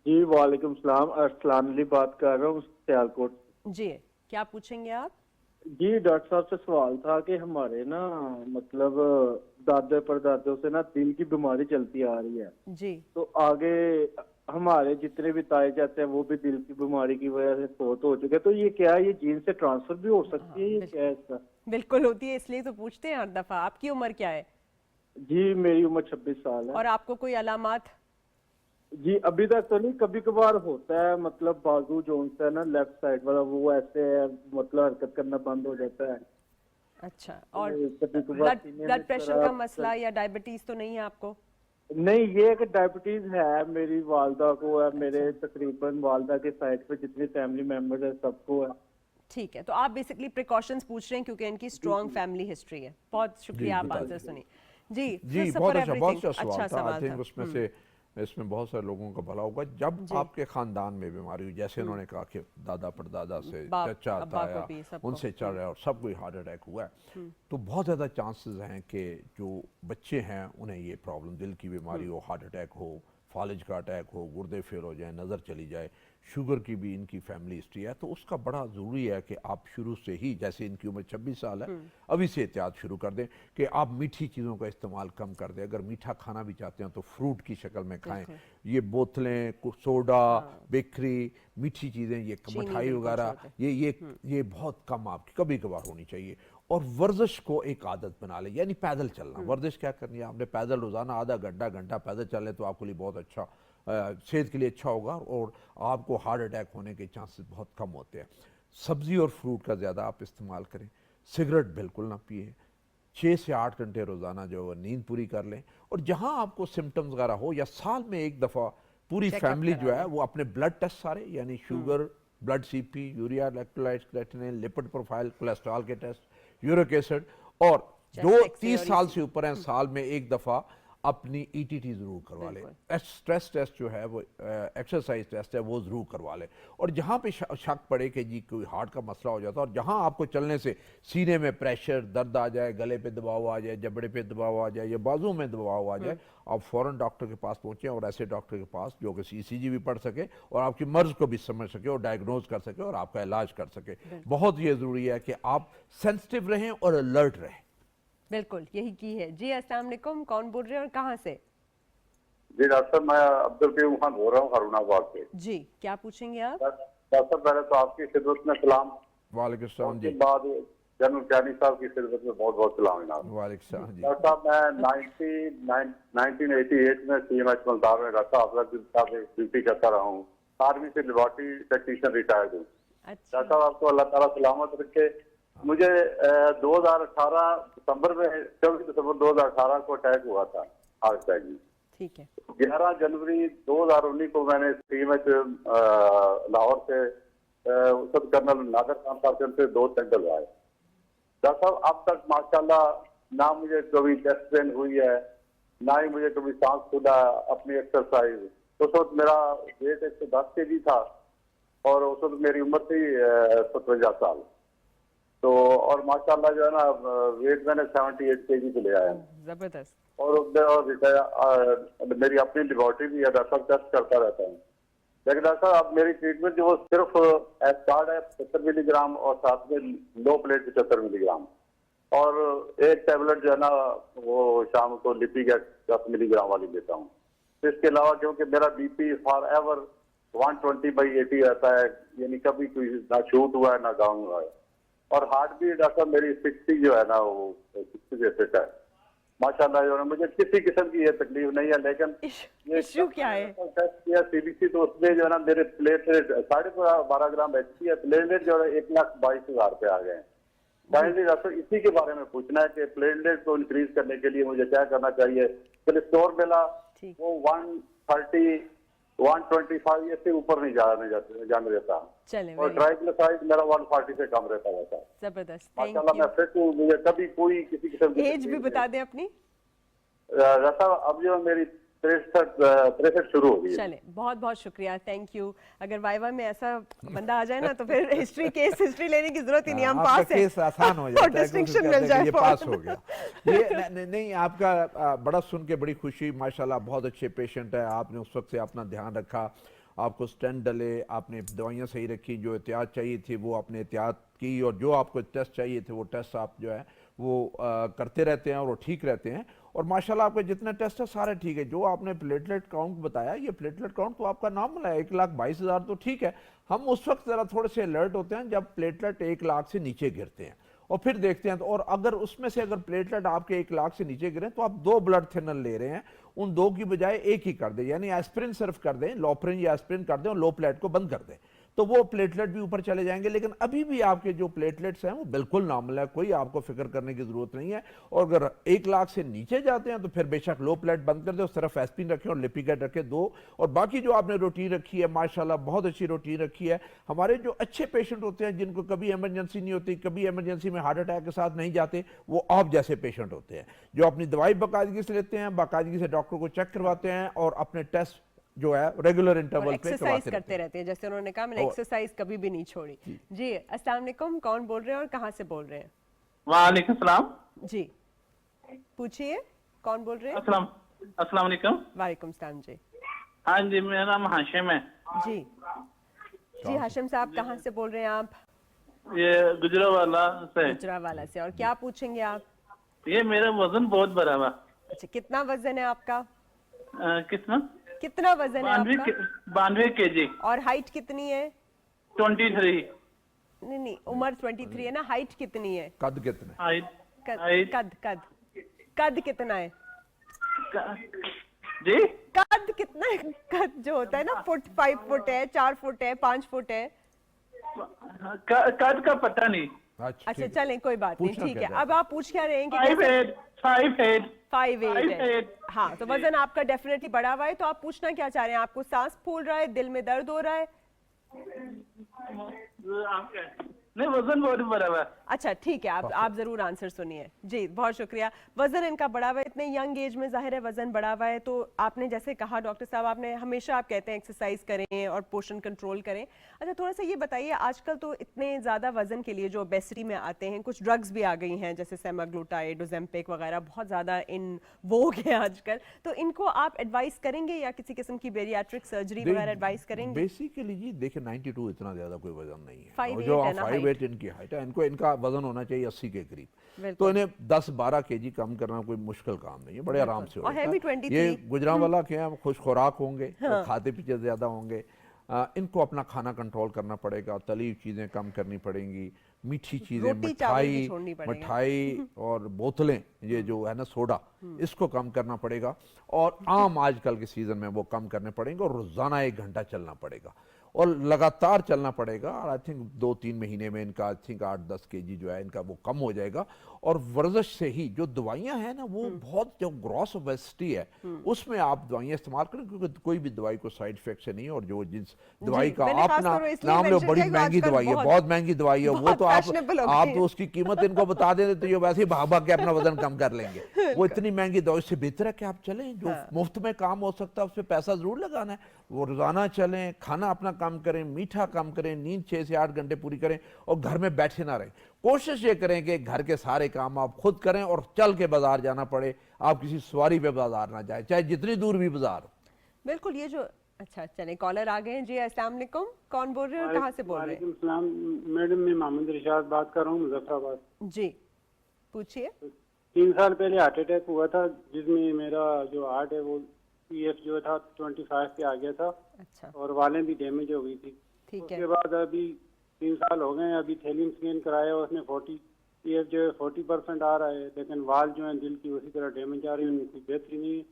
जी वालेकुम सलाम, अरसलान अली बात कर रहा हूँ सियालकोट। जी, क्या पूछेंगे आप? जी डॉक्टर साहब से सवाल था कि हमारे ना मतलब दादे परदादों से ना दिल की बीमारी चलती आ रही है जी। तो आगे हमारे जितने भी ताए जाते हैं वो भी दिल की बीमारी की वजह से फोत हो चुके हैं। तो ये क्या ये जीन से ट्रांसफर भी हो सकती है? ये क्या है इसका? बिल्कुल होती है, इसलिए तो पूछते हैं हर दफा। आपकी उम्र क्या है? जी मेरी उम्र 26 साल है। और आपको कोई अलामात? जी अभी तक तो नहीं, कभी कभार होता है, मतलब बाजू जो है ना लेफ्ट साइड वाला वो ऐसे है, मतलब हरकत करना बंद हो जाता है। अच्छा, और कभी कभार ब्लड प्रेशर का मसला या डायबिटीज तो नहीं है आपको? नहीं, ये कि डायबिटीज है मेरी वालदा को है, मेरे तकरीबन वालदा के साइड पे जितने फैमिली मेंबर्स है सबको है। ठीक है, तो आप बेसिकली प्रिकॉशंस पूछ रहे हैं क्योंकि इनकी स्ट्रॉन्ग फैमिली हिस्ट्री है। बहुत शुक्रिया, आप आंसर सुनिए। जी जी बहुत अच्छा सवाल था। आई थिंक उसमें से इसमें बहुत सारे लोगों का भला होगा। जब आपके ख़ानदान में बीमारी हुई, जैसे उन्होंने कहा कि दादा परदादा से चचा ताया उनसे चल रहा है और सब कोई हार्ट अटैक हुआ है, तो बहुत ज़्यादा चांसेस हैं कि जो बच्चे हैं उन्हें ये प्रॉब्लम, दिल की बीमारी हो, हार्ट अटैक हो, फालिज का अटैक हो, गुर्दे फेल हो जाए, नज़र चली जाए, शुगर की भी इनकी फैमिली हिस्ट्री है। तो उसका बड़ा ज़रूरी है कि आप शुरू से ही, जैसे इनकी उम्र 26 साल है, अभी से एहतियात शुरू कर दें कि आप मीठी चीज़ों का इस्तेमाल कम कर दें। अगर मीठा खाना भी चाहते हैं तो फ्रूट की शक्ल में खाएं। ये बोतलें, सोडा, बेकरी, मीठी चीज़ें, ये मिठाई वगैरह, ये बहुत कम आपकी कभी कभार होनी चाहिए। और वर्जिश को एक आदत बना लें, यानी पैदल चलना। वर्जिश क्या करनी है आपने, पैदल रोज़ाना आधा घंटा पैदल चलें तो आपके लिए बहुत अच्छा, सेहत के लिए अच्छा होगा और आपको हार्ट अटैक होने के चांसेस बहुत कम होते हैं। सब्ज़ी और फ्रूट का ज़्यादा आप इस्तेमाल करें। सिगरेट बिल्कुल ना पिए। 6 से 8 घंटे रोज़ाना जो है नींद पूरी कर लें। और जहाँ आपको सिम्टम्स वगैरह हो, या साल में एक दफ़ा पूरी फैमिली जो है वो अपने ब्लड टेस्ट सारे, यानी sugar, blood CP, urea, electrolytes, creatinine, lipid profile, cholesterol के टेस्ट, यूरिक एसिड, और जो 30 साल से ऊपर हैं साल में एक दफ़ा अपनी ईटीटी जरूर करवा ले। स्ट्रेस टेस्ट जो है वो, एक्सरसाइज टेस्ट है वो जरूर करवा ले। और जहाँ पे शक पड़े कि जी कोई हार्ट का मसला हो जाता है, और जहाँ आपको चलने से सीने में प्रेशर, दर्द आ जाए, गले पे दबाव आ जाए, जबड़े पे दबाव आ जाए या बाजू में दबाव आ जाए, आप फौरन डॉक्टर के पास पहुँचें, और ऐसे डॉक्टर के पास जो कि ECG भी पढ़ सके और आपकी मर्ज को भी समझ सके और डायग्नोज कर सके और आपका इलाज कर सके। बहुत ये ज़रूरी है कि आप सेंसिटिव रहें और अलर्ट रहें। बिल्कुल यही की है जी। अस्सलाम वालेकुम, कौन बोल रहे हैं और कहाँ से? जी डॉक्टर, मैं अब्दुल करीम खान बोल रहा हूँ हरूणाबाद से। जी, क्या पूछेंगे आप? डॉक्टर, पहले तो आपकी खिदमत में सलाम। वालेकुम सलाम जी। उसके बाद जनरल कैनी साहब की खिदमत में बहुत बहुत सलाम जनाब। वालेकुम सलाम जी। डॉक्टर साहब, मैं 1988 में CMH मुल्तान में डॉक्टर हाफिज साहब ड्यूटी करता रहा हूँ। आर्मी से लेबोरेटरी टेक्नीशियन रिटायर्ड हूँ। डॉक्टर साहब, आपको अल्लाह ताला सलामत रखे। मुझे 2018 दिसंबर में 24 दिसंबर 2018 को अटैक हुआ था, हार्ट अटैक में। ठीक है। 11 जनवरी 2019 को मैंने CMH लाहौर से उस वक्त कर्नल नादर खान साहब से 2 सेंटर आए। डॉक्टर साहब, अब तक माशाल्लाह ना मुझे कभी चेस्ट पेन हुई है, ना ही मुझे कभी सांस फूला अपनी एक्सरसाइज। उस वक्त मेरा वेट 110 kg था और उस वक्त मेरी उम्र थी 57 साल। तो और माशाल्लाह जो है ना, वेट मैंने 78 kg पे ले आया। जबरदस्त। और मेरी अपनी लेबोरेटरी भी है, डॉक्टर टेस्ट करता रहता हूँ। लेकिन डॉक्टर साहब, अब मेरी ट्रीटमेंट जो वो सिर्फ एस्कार्ड है 75 मिलीग्राम और साथ में लो प्लेट 75 मिलीग्राम, और एक टेबलेट जो है ना वो शाम को लिपिगेट 10 मिलीग्राम वाली लेता हूँ। इसके अलावा क्योंकि मेरा BP फॉर एवर 120/80 रहता है, यानी कभी कोई ना शूट हुआ है ना डाउन हुआ है। और हार्ट भी डॉक्टर मेरी 60 जो है ना वो 60 पे सेट है माशाल्लाह। जो है मुझे किसी किस्म की ये तकलीफ नहीं है। लेकिन इश्यू क्या है? टेस्ट किया CBC, तो उसमें जो है ना मेरे प्लेटलेट 12.5 ग्राम HB है, प्लेटलेट जो है 1,22,000 पे आ गए। फाइनली डॉक्टर, इसी के बारे में पूछना है कि प्लेटलेट को इंक्रीज करने के लिए मुझे क्या करना चाहिए? कोलेस्ट्रॉल मेरा वो 130 125 इससे ऊपर नहीं जाने देता, और ट्राइग्लिसराइड मेरा 140 से कम रहता है। जबरदस्त, माशाल्लाह मैं फिट हूँ, मुझे कभी कोई किसी किस्म की एज भी बता दें अपनी। अब जो मेरी 63 शुरू हो गई। चले, बहुत बहुत शुक्रिया, थैंक यू। अगर वाइवा में ऐसा बंदा आ जाए ना तो फिर केस हिस्ट्री लेने की जरूरत ही नहीं, हम पास है, केस आसान हो जाता है, डिस्टिंक्शन मिल जाए, ये पास हो गया। ये नहीं, आपका बड़ा सुन के बड़ी खुशी, माशाल्लाह बहुत अच्छे पेशेंट है। आपने उस वक्त से अपना ध्यान रखा, आपको स्टेंट डले, आपने दवाइयाँ सही रखी, जो एहतियात चाहिए थी वो आपने एहतियात की, और जो आपको टेस्ट चाहिए थे वो टेस्ट आप जो है वो करते रहते हैं और वो ठीक रहते हैं। और माशाल्लाह आपके जितने टेस्ट है सारे ठीक है। जो आपने प्लेटलेट काउंट बताया, ये प्लेटलेट काउंट तो आपका नॉर्मल है, 1,22,000 तो ठीक है। हम उस वक्त ज़रा थोड़े से अलर्ट होते हैं जब प्लेटलेट 1 लाख से नीचे गिरते हैं, और फिर देखते हैं तो, और अगर उसमें से अगर प्लेटलेट आपके 1 लाख से नीचे गिरे तो आप 2 ब्लड थिनर ले रहे हैं, उन 2 की बजाय 1 ही कर दें, यानी एस्पिरिन सिर्फ कर दें, लोप्रिन या एस्पिरिन कर दें और लो प्लेट को बंद कर दें। तो वो प्लेटलेट भी ऊपर चले जाएंगे। लेकिन अभी भी आपके जो प्लेटलेट्स हैं वो बिल्कुल नॉर्मल है, कोई आपको फिक्र करने की जरूरत नहीं है। और अगर 1 लाख से नीचे जाते हैं तो फिर बेशक लो प्लेट बंद कर दो, सिर्फ एस्पिरिन रखें और लिपिकेट रखें 2। और बाकी जो आपने रूटीन रखी है माशाल्लाह बहुत अच्छी रूटीन रखी है। हमारे जो अच्छे पेशेंट होते हैं जिनको कभी इमरजेंसी नहीं होती, कभी इमरजेंसी में हार्ट अटैक के साथ नहीं जाते, वो आप जैसे पेशेंट होते हैं जो अपनी दवाई बाकायदगी से लेते हैं, बाकायदगी से डॉक्टर को चेक करवाते हैं और अपने टेस्ट जो है रेगुलर इंटरवल पे एक्सरसाइज करते रहते हैं। जैसे उन्होंने कहा मैंने एक्सरसाइज कभी भी नहीं छोड़ी। जी अस्सलाम वालेकुम, कौन बोल रहे हैं और कहाँ से बोल रहे हैं? वालेकुम सलाम। जी पूछिए कौन बोल रहे हैं? अस्सलाम वालेकुम। वालेकुम सलाम जी। हाँ जी, मेरा नाम हाशिम है। जी जी हाशिम साहब कहाँ से बोल रहे हैं आप? ये गुजरावाला से। गुजरावाला से। और क्या पूछेंगे आप? ये मेरा वजन बहुत बड़ा हुआ। अच्छा कितना वजन है आपका? कितना वजन है आपका? 92 kg। और हाइट कितनी है? 23। नहीं उम्र 23 है ना, हाइट कितनी है? कद कितना है? कद कितना है जी? कद कितना है? कद जो होता है ना, फुट 5 फुट है, 4 फुट है, 5 फुट है? कद का पता नहीं। अच्छा चलें कोई बात नहीं, ठीक है। अब आप पूछ क्या रहे हैं कि 5'8" है। हाँ तो वजन आपका डेफिनेटली बढ़ा हुआ है। तो आप पूछना क्या चाह रहे हैं? आपको सांस फूल रहा है, दिल में दर्द हो रहा है? नहीं वजन बहुत बड़ा हुआ है। अच्छा ठीक है, आप जरूर आंसर सुनिए। जी बहुत शुक्रिया। वजन इनका बढ़ा हुआ है, इतने यंग एज में जाहिर है वजन बढ़ा हुआ है। तो आपने जैसे कहा डॉक्टर साहब, आपने हमेशा आप कहते हैं एक्सरसाइज करें और पोषण कंट्रोल करें। अच्छा थोड़ा सा ये बताइए, आजकल तो इतने ज़्यादा वजन के लिए जो ओबेसिटी में आते हैं कुछ ड्रग्स भी आ गई हैं, जैसे सेमाग्लूटाइड, ओजेम्पिक वगैरह बहुत ज़्यादा इन वोग है आजकल। तो इनको आप एडवाइस करेंगे या किसी किस्म की बेरियाट्रिक सर्जरी वगैरह एडवाइस करेंगे? बेसिकली जी देखिए 92 इतना ज्यादा कोई वजन नहीं है। 5'8" इनकी हाइट है, इनका वजन होना चाहिए 80 के करीब। तो इन्हें 10-12 kg कम करना कोई मुश्किल काम नहीं है, बड़े आराम से होता है। ये गुजरांवाला के हैं, खुश खुराक होंगे, तो खाते पीते ज्यादा होंगे। इनको अपना खाना कंट्रोल करना पड़ेगा, तली चीजें कम करनी पड़ेंगी, मीठी चीजें, मिठाई और बोतलें, ये जो है ना सोडा, इसको कम करना पड़ेगा। और आम आजकल के सीजन में वो कम करने पड़ेंगे और रोजाना 1 घंटा चलना पड़ेगा और लगातार चलना पड़ेगा। और आई थिंक 2-3 महीने में इनका 8-10 kg जो है इनका वो कम हो जाएगा। और वर्जिश से ही जो दवाइयां हैं ना, वो बहुत जो ग्रॉस ओबेसिटी है उसमें आप दवाइयां इस्तेमाल करें, क्योंकि कोई भी दवाई को साइड इफेक्ट से नहीं। और जो जिस दवाई का आप ना नाम लो, बड़ी महंगी दवाई है, बहुत महंगी दवाई है, वो तो आप तो उसकी कीमत इनको बता दें तो ये वैसे ही भाग भाग के अपना वजन कम कर लेंगे। वो इतनी महंगी दवाई से बेहतर है कि आप चलें, जो मुफ्त में काम हो सकता है उस पर पैसा जरूर लगाना है। वो रोजाना चलें, खाना अपना कम करें, मीठा कम करें, नींद 6 से 8 घंटे पूरी करें और घर में बैठे ना रहें। कोशिश ये करें कि घर के सारे काम आप खुद करें और चल के बाजार जाना पड़े, आप किसी सवारी पे बाजार ना जाए, चाहे जितनी दूर भी बाजार हो। बिल्कुल। ये जो अच्छा चले कॉलर आ गए हैं। जी अस्सलाम वालेकुम, कौन बोल रहे हैं और कहाँ से बोल रहे हैं? मैडम मैं मोहम्मद रिशाद बात कर रहा हूँ, मुजफ्फराबाद। जी पूछिए। 3 साल पहले हार्ट अटैक हुआ था, जिसमें मेरा जो हार्ट है वो PF जो था 25 पे आ गया था। अच्छा। और वालें भी डैमेज हो गई थी। ठीक है। उसके बाद अभी 3 साल हो गए, अभी थैलियम स्कैन कराया, उसमें 40 PF जो है 40% आ रहा है, लेकिन वाल जो है दिल की उसी तरह डैमेज आ रही है, उनकी बेहतरी नहीं है।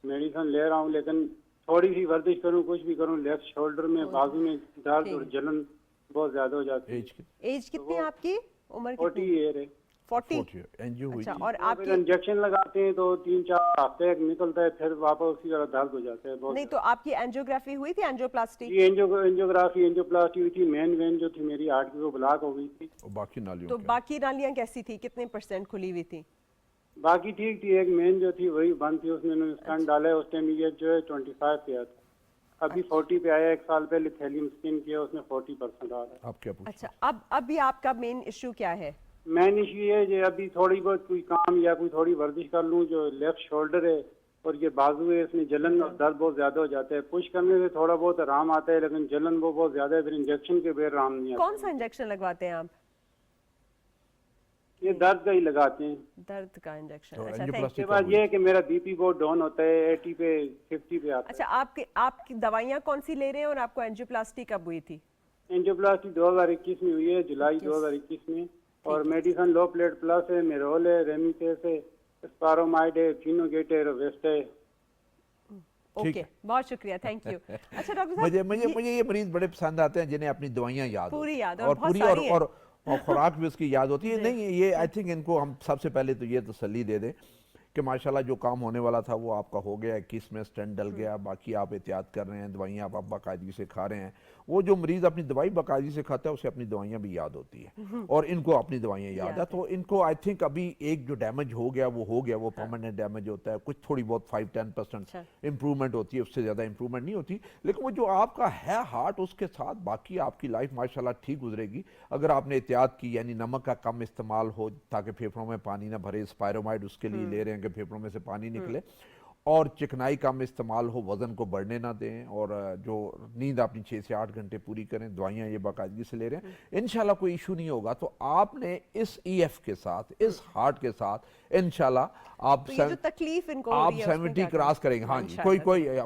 मेडिसिन ले रहा हूँ, लेकिन थोड़ी सी वर्जिश करूँ, कुछ भी करूँ, लेफ्ट शोल्डर में, बाजू में दर्द और जलन बहुत ज्यादा हो जाती है। एज कितनी है आपकी? उम्र 40 ईयर है। 40 एनजीओ हुई। अच्छा। और आप इंजेक्शन लगाते हैं तो 3-4 हफ्ते निकलता है, फिर वापस उसी तरह दर्द हो जाता है बहुत। नहीं तो आपकी एंजियोग्राफी हुई थी? एंजियोप्लास्टी? एंजियोग्राफी एंजियोप्लास्टी हुई थी। मेन वेन जो थी मेरी हार्ट की वो ब्लॉक हो गई थी। बाकी नालियों तो बाकी नालियां कैसी थी? कितने % खुली हुई थी? बाकी ठीक थी, एक मेन जो थी वही बंद थी, उसमें स्टंट डाला है। उस टाइम ये जो है 25 पे आया था, अभी 40 पे आया। 1 साल पहले थैलियम स्कैन किया, उसमें 40% आ रहा है। आप क्या पूछ? अच्छा अब भी आपका मेन इश्यू क्या है? मेन इश्यू ये है कि अभी थोड़ी बहुत कोई काम या कोई थोड़ी वर्जिश कर लूँ, जो लेफ्ट शोल्डर है और ये बाजू है, इसमें जलन और दर्द बहुत ज्यादा हो जाता है। पुश करने से थोड़ा बहुत आराम आता है, लेकिन जलन वो बहुत ज्यादा है, फिर इंजेक्शन के बगैर आराम नहीं आता। कौन सा इंजेक्शन लगवाते हैं आप? ये दर्द का ही लगाते हैं। दर्द का इंजेक्शन। तो अच्छा। उसके बाद ये है कि मेरा बीपी बहुत डाउन होता है, 80 पे 50 पे आता है। अच्छा आपकी दवाइयाँ कौन सी ले रहे हैं और आपको एंजियोप्लास्टी कब हुई थी? एंजियोप्लास्टी 2021 में हुई है, जुलाई 2021 में। और मेडिसिन लो प्लेट प्लस है, मेरोल है, रेमिकेस है, स्पारोमाइड है, फिनोगेट है, वेस्ट है। ओके, बहुत शुक्रिया, थैंक यू। अच्छा डॉक्टर साहब, मुझे ये मरीज बड़े पसंद आते हैं जिन्हें अपनी दवाइयाँ याद पूरी याद और पूरी और खुराक भी उसकी याद होती है। नहीं, ये आई थिंक इनको हम सबसे पहले तो ये तसल्ली दे दें कि माशाल्लाह जो काम होने वाला था वो आपका हो गया, 21 में स्टेंट डल गया, बाकी आप एहतियात कर रहे हैं, दवाइयाँ आप बाकायदगी से खा रहे हैं। वो जो मरीज़ अपनी दवाई बाकायदगी से खाता है उसे अपनी दवाइयाँ भी याद होती है और इनको अपनी दवाइयाँ याद है। तो इनको आई थिंक अभी एक जो डैमेज हो गया वो हो गया, वो परमानेंट डैमेज होता है, कुछ थोड़ी बहुत 5-10% इंप्रूवमेंट होती है, उससे ज़्यादा इंप्रूवमेंट नहीं होती। लेकिन वो जो आपका है हार्ट, उसके साथ बाकी आपकी लाइफ माशाल्लाह ठीक गुजरेगी अगर आपने एहतियात की, यानी नमक का कम इस्तेमाल हो ताकि फेफड़ों में पानी ना भरे, स्पायरोमाइड उसके लिए ले रहे हैं कि फेफड़ों में से पानी निकले, और चिकनाई कम इस्तेमाल हो, वज़न को बढ़ने ना दें, और जो नींद अपनी 6 से 8 घंटे पूरी करें, दवाइयाँ ये बाकायदगी से ले रहे हैं, इंशाल्लाह कोई इशू नहीं होगा। तो आपने इस EF के साथ, इस हार्ट के साथ इंशाल्लाह आप तो ये जो तकलीफ इनको हो रही है 70 क्रॉस करेंगे। हाँ जी,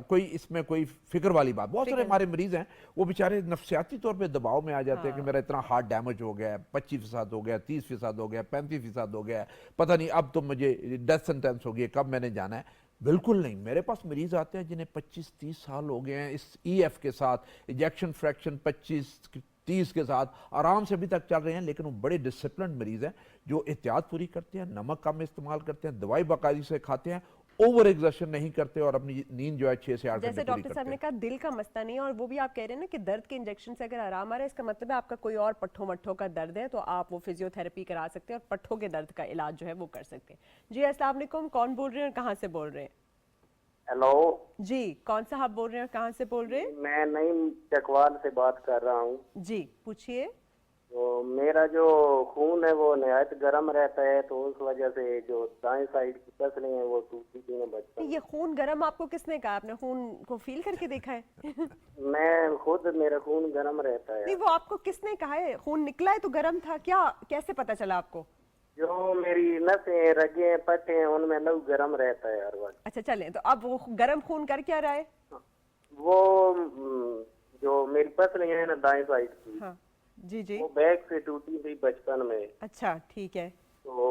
कोई इसमें कोई फिक्र वाली बात। बहुत सारे हमारे मरीज हैं वो बेचारे नफ्सियाती तौर पे दबाव में आ जाते हैं कि मेरा इतना हार्ट डैमेज हो गया है, 25% हो गया, 30% हो गया, 35% हो गया, पता नहीं अब तो मुझे डेथ सेंटेंस हो गई, कब मैंने जाना है। बिल्कुल नहीं, मेरे पास मरीज आते हैं जिन्हें 25-30 साल हो गए हैं इस EF के साथ, इजेक्शन फ्रैक्शन 25-30 के साथ आराम से अभी तक चल रहे हैं, लेकिन वो बड़े डिसिप्लिन मरीज हैं जो एहतियात पूरी करते हैं, नमक कम इस्तेमाल करते हैं, दवाई बाकायदगी से खाते हैं, ओवर एग्जर्शन नहीं करते और अपनी नींद जो है 6 से 8 घंटे जैसे डॉक्टर साहब ने कहा दिल का मसला नहीं है, और वो भी आप कह रहे हैं ना कि दर्द के इंजेक्शन से अगर आराम आ रहा है, इसका मतलब है आपका कोई और पट्ठों मट्ठों का दर्द है तो आप वो फिजियोथेरेपी करा सकते हैं और पट्ठों के दर्द का इलाज जो है वो कर सकते हैं। जी अस्सलाम वालेकुम, कौन बोल रहे हैं और कहाँ से बोल रहे हैं? हेलो जी, कौन साहब बोल रहे हैं और कहाँ से बोल रहे हैं? मैं नईम चकवाल से बात कर रहा हूँ। जी पूछिए। तो मेरा जो खून है वो निहायत गर्म रहता है, तो उस वजह से जो दाएं साइड की पसलियां हैं वो टूटती थी बचपन। ये खून गर्म आपको किसने कहा? आपने खून को फील करके देखा है? मैं खुद, मेरा खून गर्म रहता है। नहीं, वो आपको किसने कहा है? खून निकला है तो गर्म था क्या? कैसे पता चला आपको? जो मेरी नसें, रगे, पट्टे हैं उनमें लहू गर्म रहता है हर वक्त। अच्छा चले, तो अब वो गर्म खून कर क्या रहा है? वो जो मेरी पसलियां हैं ना दाएं साइड की, हाँ जी जी, वो बैक से टूटी थी बचपन में। अच्छा ठीक है। तो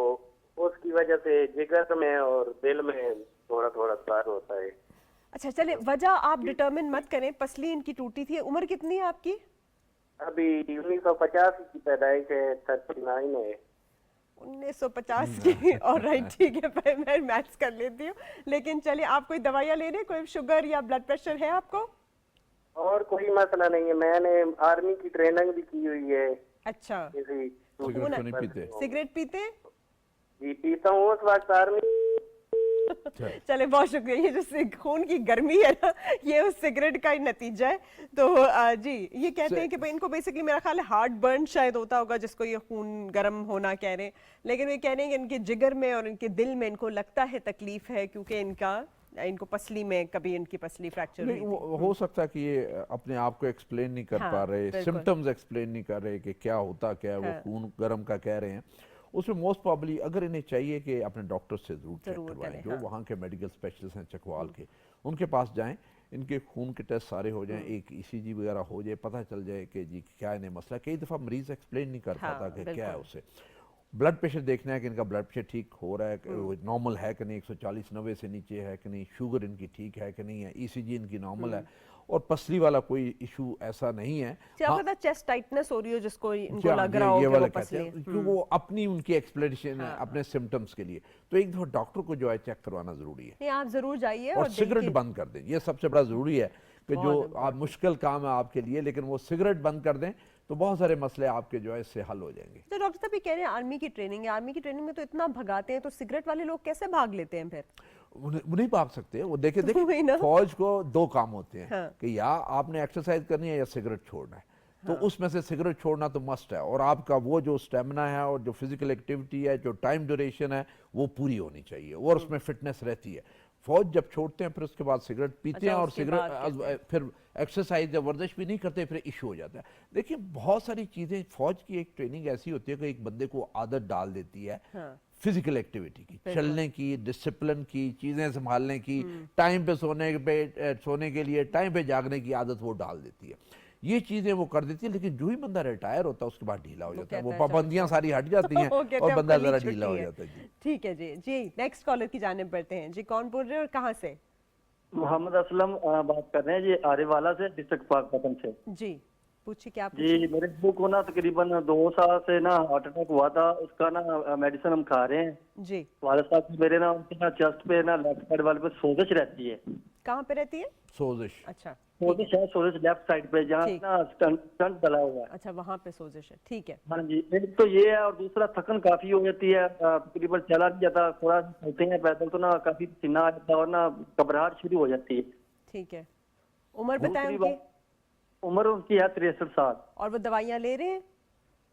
उसकी वजह से जिगर में और दिल में थोड़ा थोड़ा दर्द होता है। अच्छा चले, वजह आप डिटरमिन मत करें, पसली इनकी टूटी थी। उम्र कितनी है आपकी? अभी 1950 की पैदाइश है, 39 है। 1950 की, और राइट ठीक है, मैं मैथ्स कर लेती हूँ। लेकिन चलिए, आप कोई दवाइयाँ ले रहे हैं? कोई शुगर या ब्लड प्रेशर है आपको? और कोई मसला नहीं है, मैंने आर्मी की ट्रेनिंग भी की हुई है। अच्छा, सिगरेट पीते? जी पीता हूँ, उस वक्त आर्मी। चले बहुत शुक्रिया। ये जो खून की गर्मी है ना, ये उस सिगरेट का ही नतीजा है। तो जी ये कहते हैं कि भाई इनको बेसिकली मेरा ख्याल है हार्ट बर्न शायद होता होगा, जिसको ये खून गर्म होना कह रहे हैं। लेकिन वे कह रहे हैं कि इनके जिगर में और इनके दिल में इनको लगता है तकलीफ है, क्योंकि इनको पसली में कभी इनकी पसली फ्रैक्चर हुई थी। हो सकता है कि ये अपने आप को एक्सप्लेन नहीं कर पा रहे, सिम्टम्स एक्सप्लेन नहीं कर रहे कि क्या होता क्या है, वो खून गर्म का कह रहे हैं। उसमें मोस्ट प्रॉब्ली अगर इन्हें चाहिए कि अपने डॉक्टर से जरूर चेक करवाएं, जो वहाँ के मेडिकल स्पेशलिस्ट हैं चकवाल के, उनके पास जाएं, इनके खून के टेस्ट सारे हो जाएं, एक ECG वगैरह हो जाए, पता चल जाए कि जी क्या इन्हें मसला। कई दफ़ा मरीज एक्सप्लेन नहीं कर पाता कि क्या है उसे। ब्लड प्रेशर देखना है कि इनका ब्लड प्रेशर ठीक हो रहा है, नॉर्मल है कि नहीं, 140/90 से नीचे है कि नहीं, शुगर इनकी ठीक है कि नहीं है, ECG इनकी नॉर्मल है, और पसली वाला कोई इशू ऐसा नहीं है। हाँ, चेस्ट टाइटनेस हो रही हो जिसको इनको लग रहा हो कि वो पसली है, क्योंकि वो अपनी उनकी एक्सप्लेनेशन है अपने सिम्टम्स के लिए। तो एक दफा डॉक्टर को जो है चेक करवाना जरूरी है। आप जरूर जाइए और सिगरेट बंद कर दें, ये सबसे बड़ा जरूरी है कि जो मुश्किल काम है आपके लिए, लेकिन वो सिगरेट बंद कर दें तो बहुत सारे मसले आपके जो है इससे हल हो जाएंगे। तो डॉक्टर साहब ये कह रहे हैं आर्मी की ट्रेनिंग है, आर्मी की ट्रेनिंग में तो इतना भगाते हैं, तो सिगरेट वाले लोग कैसे भाग लेते हैं फिर? वो नहीं भाग सकते। वो देखे फौज को 2 काम होते हैं, हाँ। कि या आपने एक्सरसाइज करनी है या सिगरेट छोड़ना है। तो उसमें से सिगरेट छोड़ना तो मस्ट है, और आपका वो जो स्टेमिना है और जो फिजिकल एक्टिविटी है, जो टाइम ड्यूरेशन है, वो पूरी होनी चाहिए, और उसमें फिटनेस रहती है। फौज जब छोड़ते हैं फिर उसके बाद सिगरेट पीते हैं, और सिगरेट फिर एक्सरसाइज या वर्जिश भी नहीं करते, फिर इशू हो जाता है। देखिए बहुत सारी चीज़ें, फौज की एक ट्रेनिंग ऐसी होती है कि एक बंदे को आदत डाल देती है, हाँ। फिजिकल एक्टिविटी की, चलने की, डिसिप्लिन की, चीज़ें संभालने की, टाइम पे सोने के लिए टाइम पे जागने की आदत वो डाल देती है। ये चीजें वो कर देती है, लेकिन जो ही बंदा रिटायर होता है उसके बाद ढीला हो जाता है, वो पाबंदियां सारी हट जाती हैं और बंदा जरा ढीला हो जाता है। ठीक है जी। जी नेक्स्ट कॉलर की जानिब बढ़ते हैं। जी कौन बोल रहे हैं और कहाँ से? मोहम्मद असलम बात कर रहे हैं जी, आरेवाला से, डिस्ट्रिक्ट पाकपतन से। जी पूछिए, क्या जी मेरे अब्बू को ना तकरीबन 2 साल से ना हार्ट अटैक हुआ था, उसका ना मेडिसिन हम खा रहे हैं जी। वाले साहब मेरे ना उनके ना चेस्ट पे ना लेफ्ट साइड वाले पे सोजिश रहती है। कहाँ पे रहती है? सोजिश। अच्छा सोजिश है, सोजिश लेफ्ट साइड पे जहाँ ठीक। ना स्टंट डला हुआ है। अच्छा वहाँ पे सोजिश है, ठीक है। हाँ जी, एक तो ये है और दूसरा थकन काफी हो जाती है, तकरीबन चला नहीं जाता, थोड़ा चलते हैं पैदल तो ना काफी पसीना आ जाता है और ना घबराहट शुरू हो जाती है। ठीक है, उम्र बताएं दूसरी उनकी? बात, उम्र उनकी है 63 साल। और वो दवाइयाँ ले रहे हैं?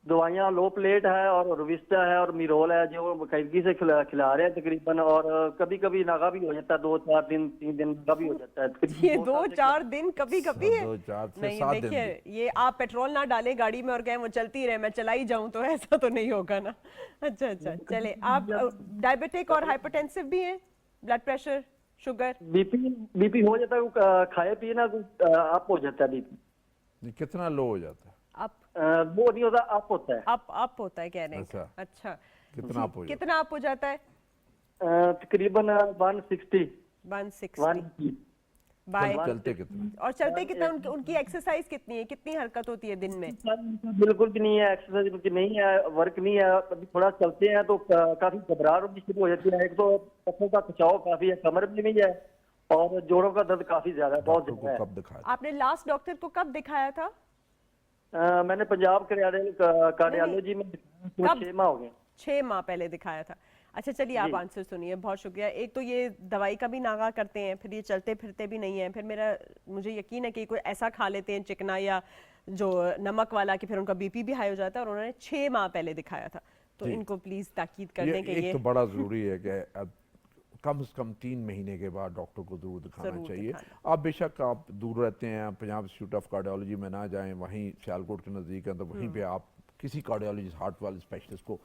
दवाइयाँ लो प्लेट है और रुविस्टा है और मिरोल है जो बाकायदगी से खिला रहे हैं तकरीबन, और कभी कभी नागा भी हो जाता है, 2-4 दिन 3 दिन नागा भी हो जाता है। ये 2-4 दिन कभी कभी है? 2-4 से नहीं 7 दिन देखिए, ये आप पेट्रोल ना डालें गाड़ी में और कहें वो चलती रहे मैं चलाई जाऊं, तो ऐसा तो नहीं होगा ना। अच्छा अच्छा, चले। आप डायबिटिक और हाइपरटेंसिव भी हैं? Blood pressure, sugar? बीपी हो जाता है, खाए पिए ना अप हो जाता है बीपी। कितना लो हो जाता है? वो नहीं होता, अप होता है। अप होता है कह रहे हैं। अच्छा कितना अप हो जाता है? कितना अप हो जाता है? तकरीबन 160 बाय। चलते कितना? और चलते कितना? उनकी एक्सरसाइज कितनी है, कितनी हरकत होती है दिन में? बिल्कुल भी नहीं है, एक्सरसाइज उनकी नहीं है, वर्क नहीं है। अभी थोड़ा चलते हैं तो काफी घबराहट होनी शुरू हो जाती है। एक तो पसों का खिंचाव काफी है, कमर में नहीं है और जोड़ों का दर्द काफी ज्यादा है, बहुत ज्यादा है। कब दिखाया? आपने लास्ट डॉक्टर को कब दिखाया था? मैंने पंजाब कार्डियोलॉजी में 6 माह हो गए। 6 माह पहले दिखाया था। अच्छा चलिए, आप आंसर सुनिए, बहुत शुक्रिया। एक तो ये दवाई का भी नागा करते हैं, फिर ये चलते फिरते भी नहीं है, फिर मुझे यकीन है कि कोई ऐसा खा लेते हैं चिकना या जो नमक वाला कि फिर उनका बीपी भी हाई हो जाता है, और उन्होंने 6 माह पहले दिखाया था। तो इनको प्लीज ताकीद कर दें कि ये तो बड़ा जरूरी है कि अब कम से कम 3 महीने के बाद डॉक्टर को जरूर दिखाना चाहिए। आप बेशक आप दूर रहते हैं, पंजाब इंस्टीट्यूट ऑफ कार्डियोलॉजी में ना जाएं, वहीं सियालकोट के नज़दीक है, तो वहीं पे आप किसी कार्डियोलॉजिस्ट, हार्ट वाले स्पेशलिस्ट को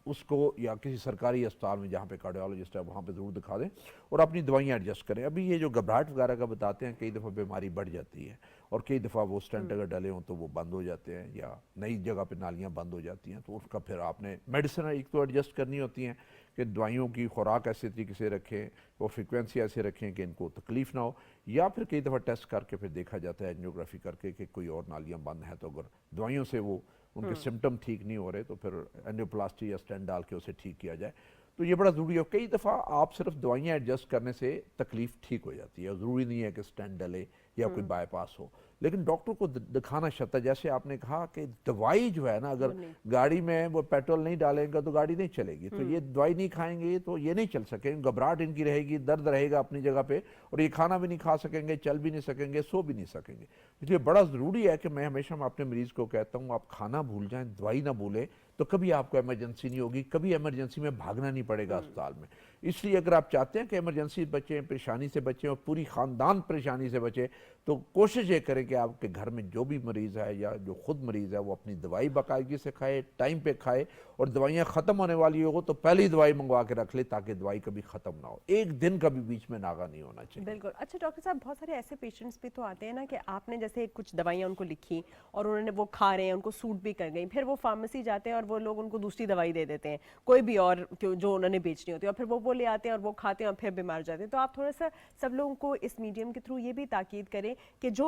उसको या किसी सरकारी अस्पताल में जहाँ पे कार्डियोलॉजिस्ट है वहाँ पे ज़रूर दिखा दें और अपनी दवाइयाँ एडजस्ट करें। अभी ये जो घबराहट वगैरह का बताते हैं, कई दफ़ा बीमारी बढ़ जाती है और कई दफ़ा वो स्टेंट अगर डले हों तो वो बंद हो जाते हैं या नई जगह पे नालियाँ बंद हो जाती हैं, तो उसका फिर आपने मेडिसिन एक तो एडजस्ट करनी होती हैं कि दवाइयों की खुराक ऐसे तरीके से रखें, वो फ्रिक्वेंसी ऐसे रखें कि इनको तकलीफ़ ना हो, या फिर कई दफ़ा टेस्ट करके फिर देखा जाता है एंजियोग्राफी करके कि कोई और नालियाँ बंद हैं, तो अगर दवाइयों से वो उनके सिम्टम ठीक नहीं हो रहे तो फिर एंजियोप्लास्टी या स्टेंट डाल के उसे ठीक किया जाए। तो ये बड़ा ज़रूरी है। कई दफ़ा आप सिर्फ दवाइयाँ एडजस्ट करने से तकलीफ़ ठीक हो जाती है, ज़रूरी नहीं है कि स्टेंट डले या कोई बाईपास हो, लेकिन डॉक्टर को दिखाना शर्त है। जैसे आपने कहा कि दवाई जो है ना, अगर गाड़ी में वो पेट्रोल नहीं डालेंगे तो गाड़ी नहीं चलेगी, तो ये दवाई नहीं खाएंगे तो ये नहीं चल सकेंगे, घबराहट इनकी रहेगी, दर्द रहेगा अपनी जगह पे, और ये खाना भी नहीं खा सकेंगे, चल भी नहीं सकेंगे, सो भी नहीं सकेंगे। इसलिए बड़ा ज़रूरी है कि मैं हमेशा अपने मरीज़ को कहता हूँ, आप खाना भूल जाएं, दवाई ना भूलें, तो कभी आपको इमरजेंसी नहीं होगी, कभी इमरजेंसी में भागना नहीं पड़ेगा अस्पताल में। इसलिए अगर आप चाहते हैं कि इमरजेंसी बचें, परेशानी से बचें और पूरी ख़ानदान परेशानी से बचे, तो कोशिश ये करें कि आपके घर में जो भी मरीज़ है या जो खुद मरीज़ है वो अपनी दवाई बाकायदगी से खाए, टाइम पे खाए, और दवाइयाँ ख़त्म होने वाली हो तो पहले ही दवाई मंगवा के रख ले ताकि दवाई कभी ख़त्म ना हो। एक दिन का भी बीच में नागा नहीं होना चाहिए। बिल्कुल। अच्छा डॉक्टर साहब, बहुत सारे ऐसे पेशेंट्स भी तो आते हैं ना कि आपने जैसे कुछ दवाइयाँ उनको लिखी और उन्होंने वो खा रहे हैं, उनको सूट भी कर गई, फिर वो फार्मेसी जाते हैं और वो लोग उनको दूसरी दवाई दे देते हैं, कोई भी और जो उन्होंने बेचनी होती है, और फिर वो ले आते हैं और वो खाते हैं और फिर बीमार जाते हैं। तो आप थोड़ा सा सब लोगों को इस मीडियम के थ्रू ये भी ताकीद करें कि जो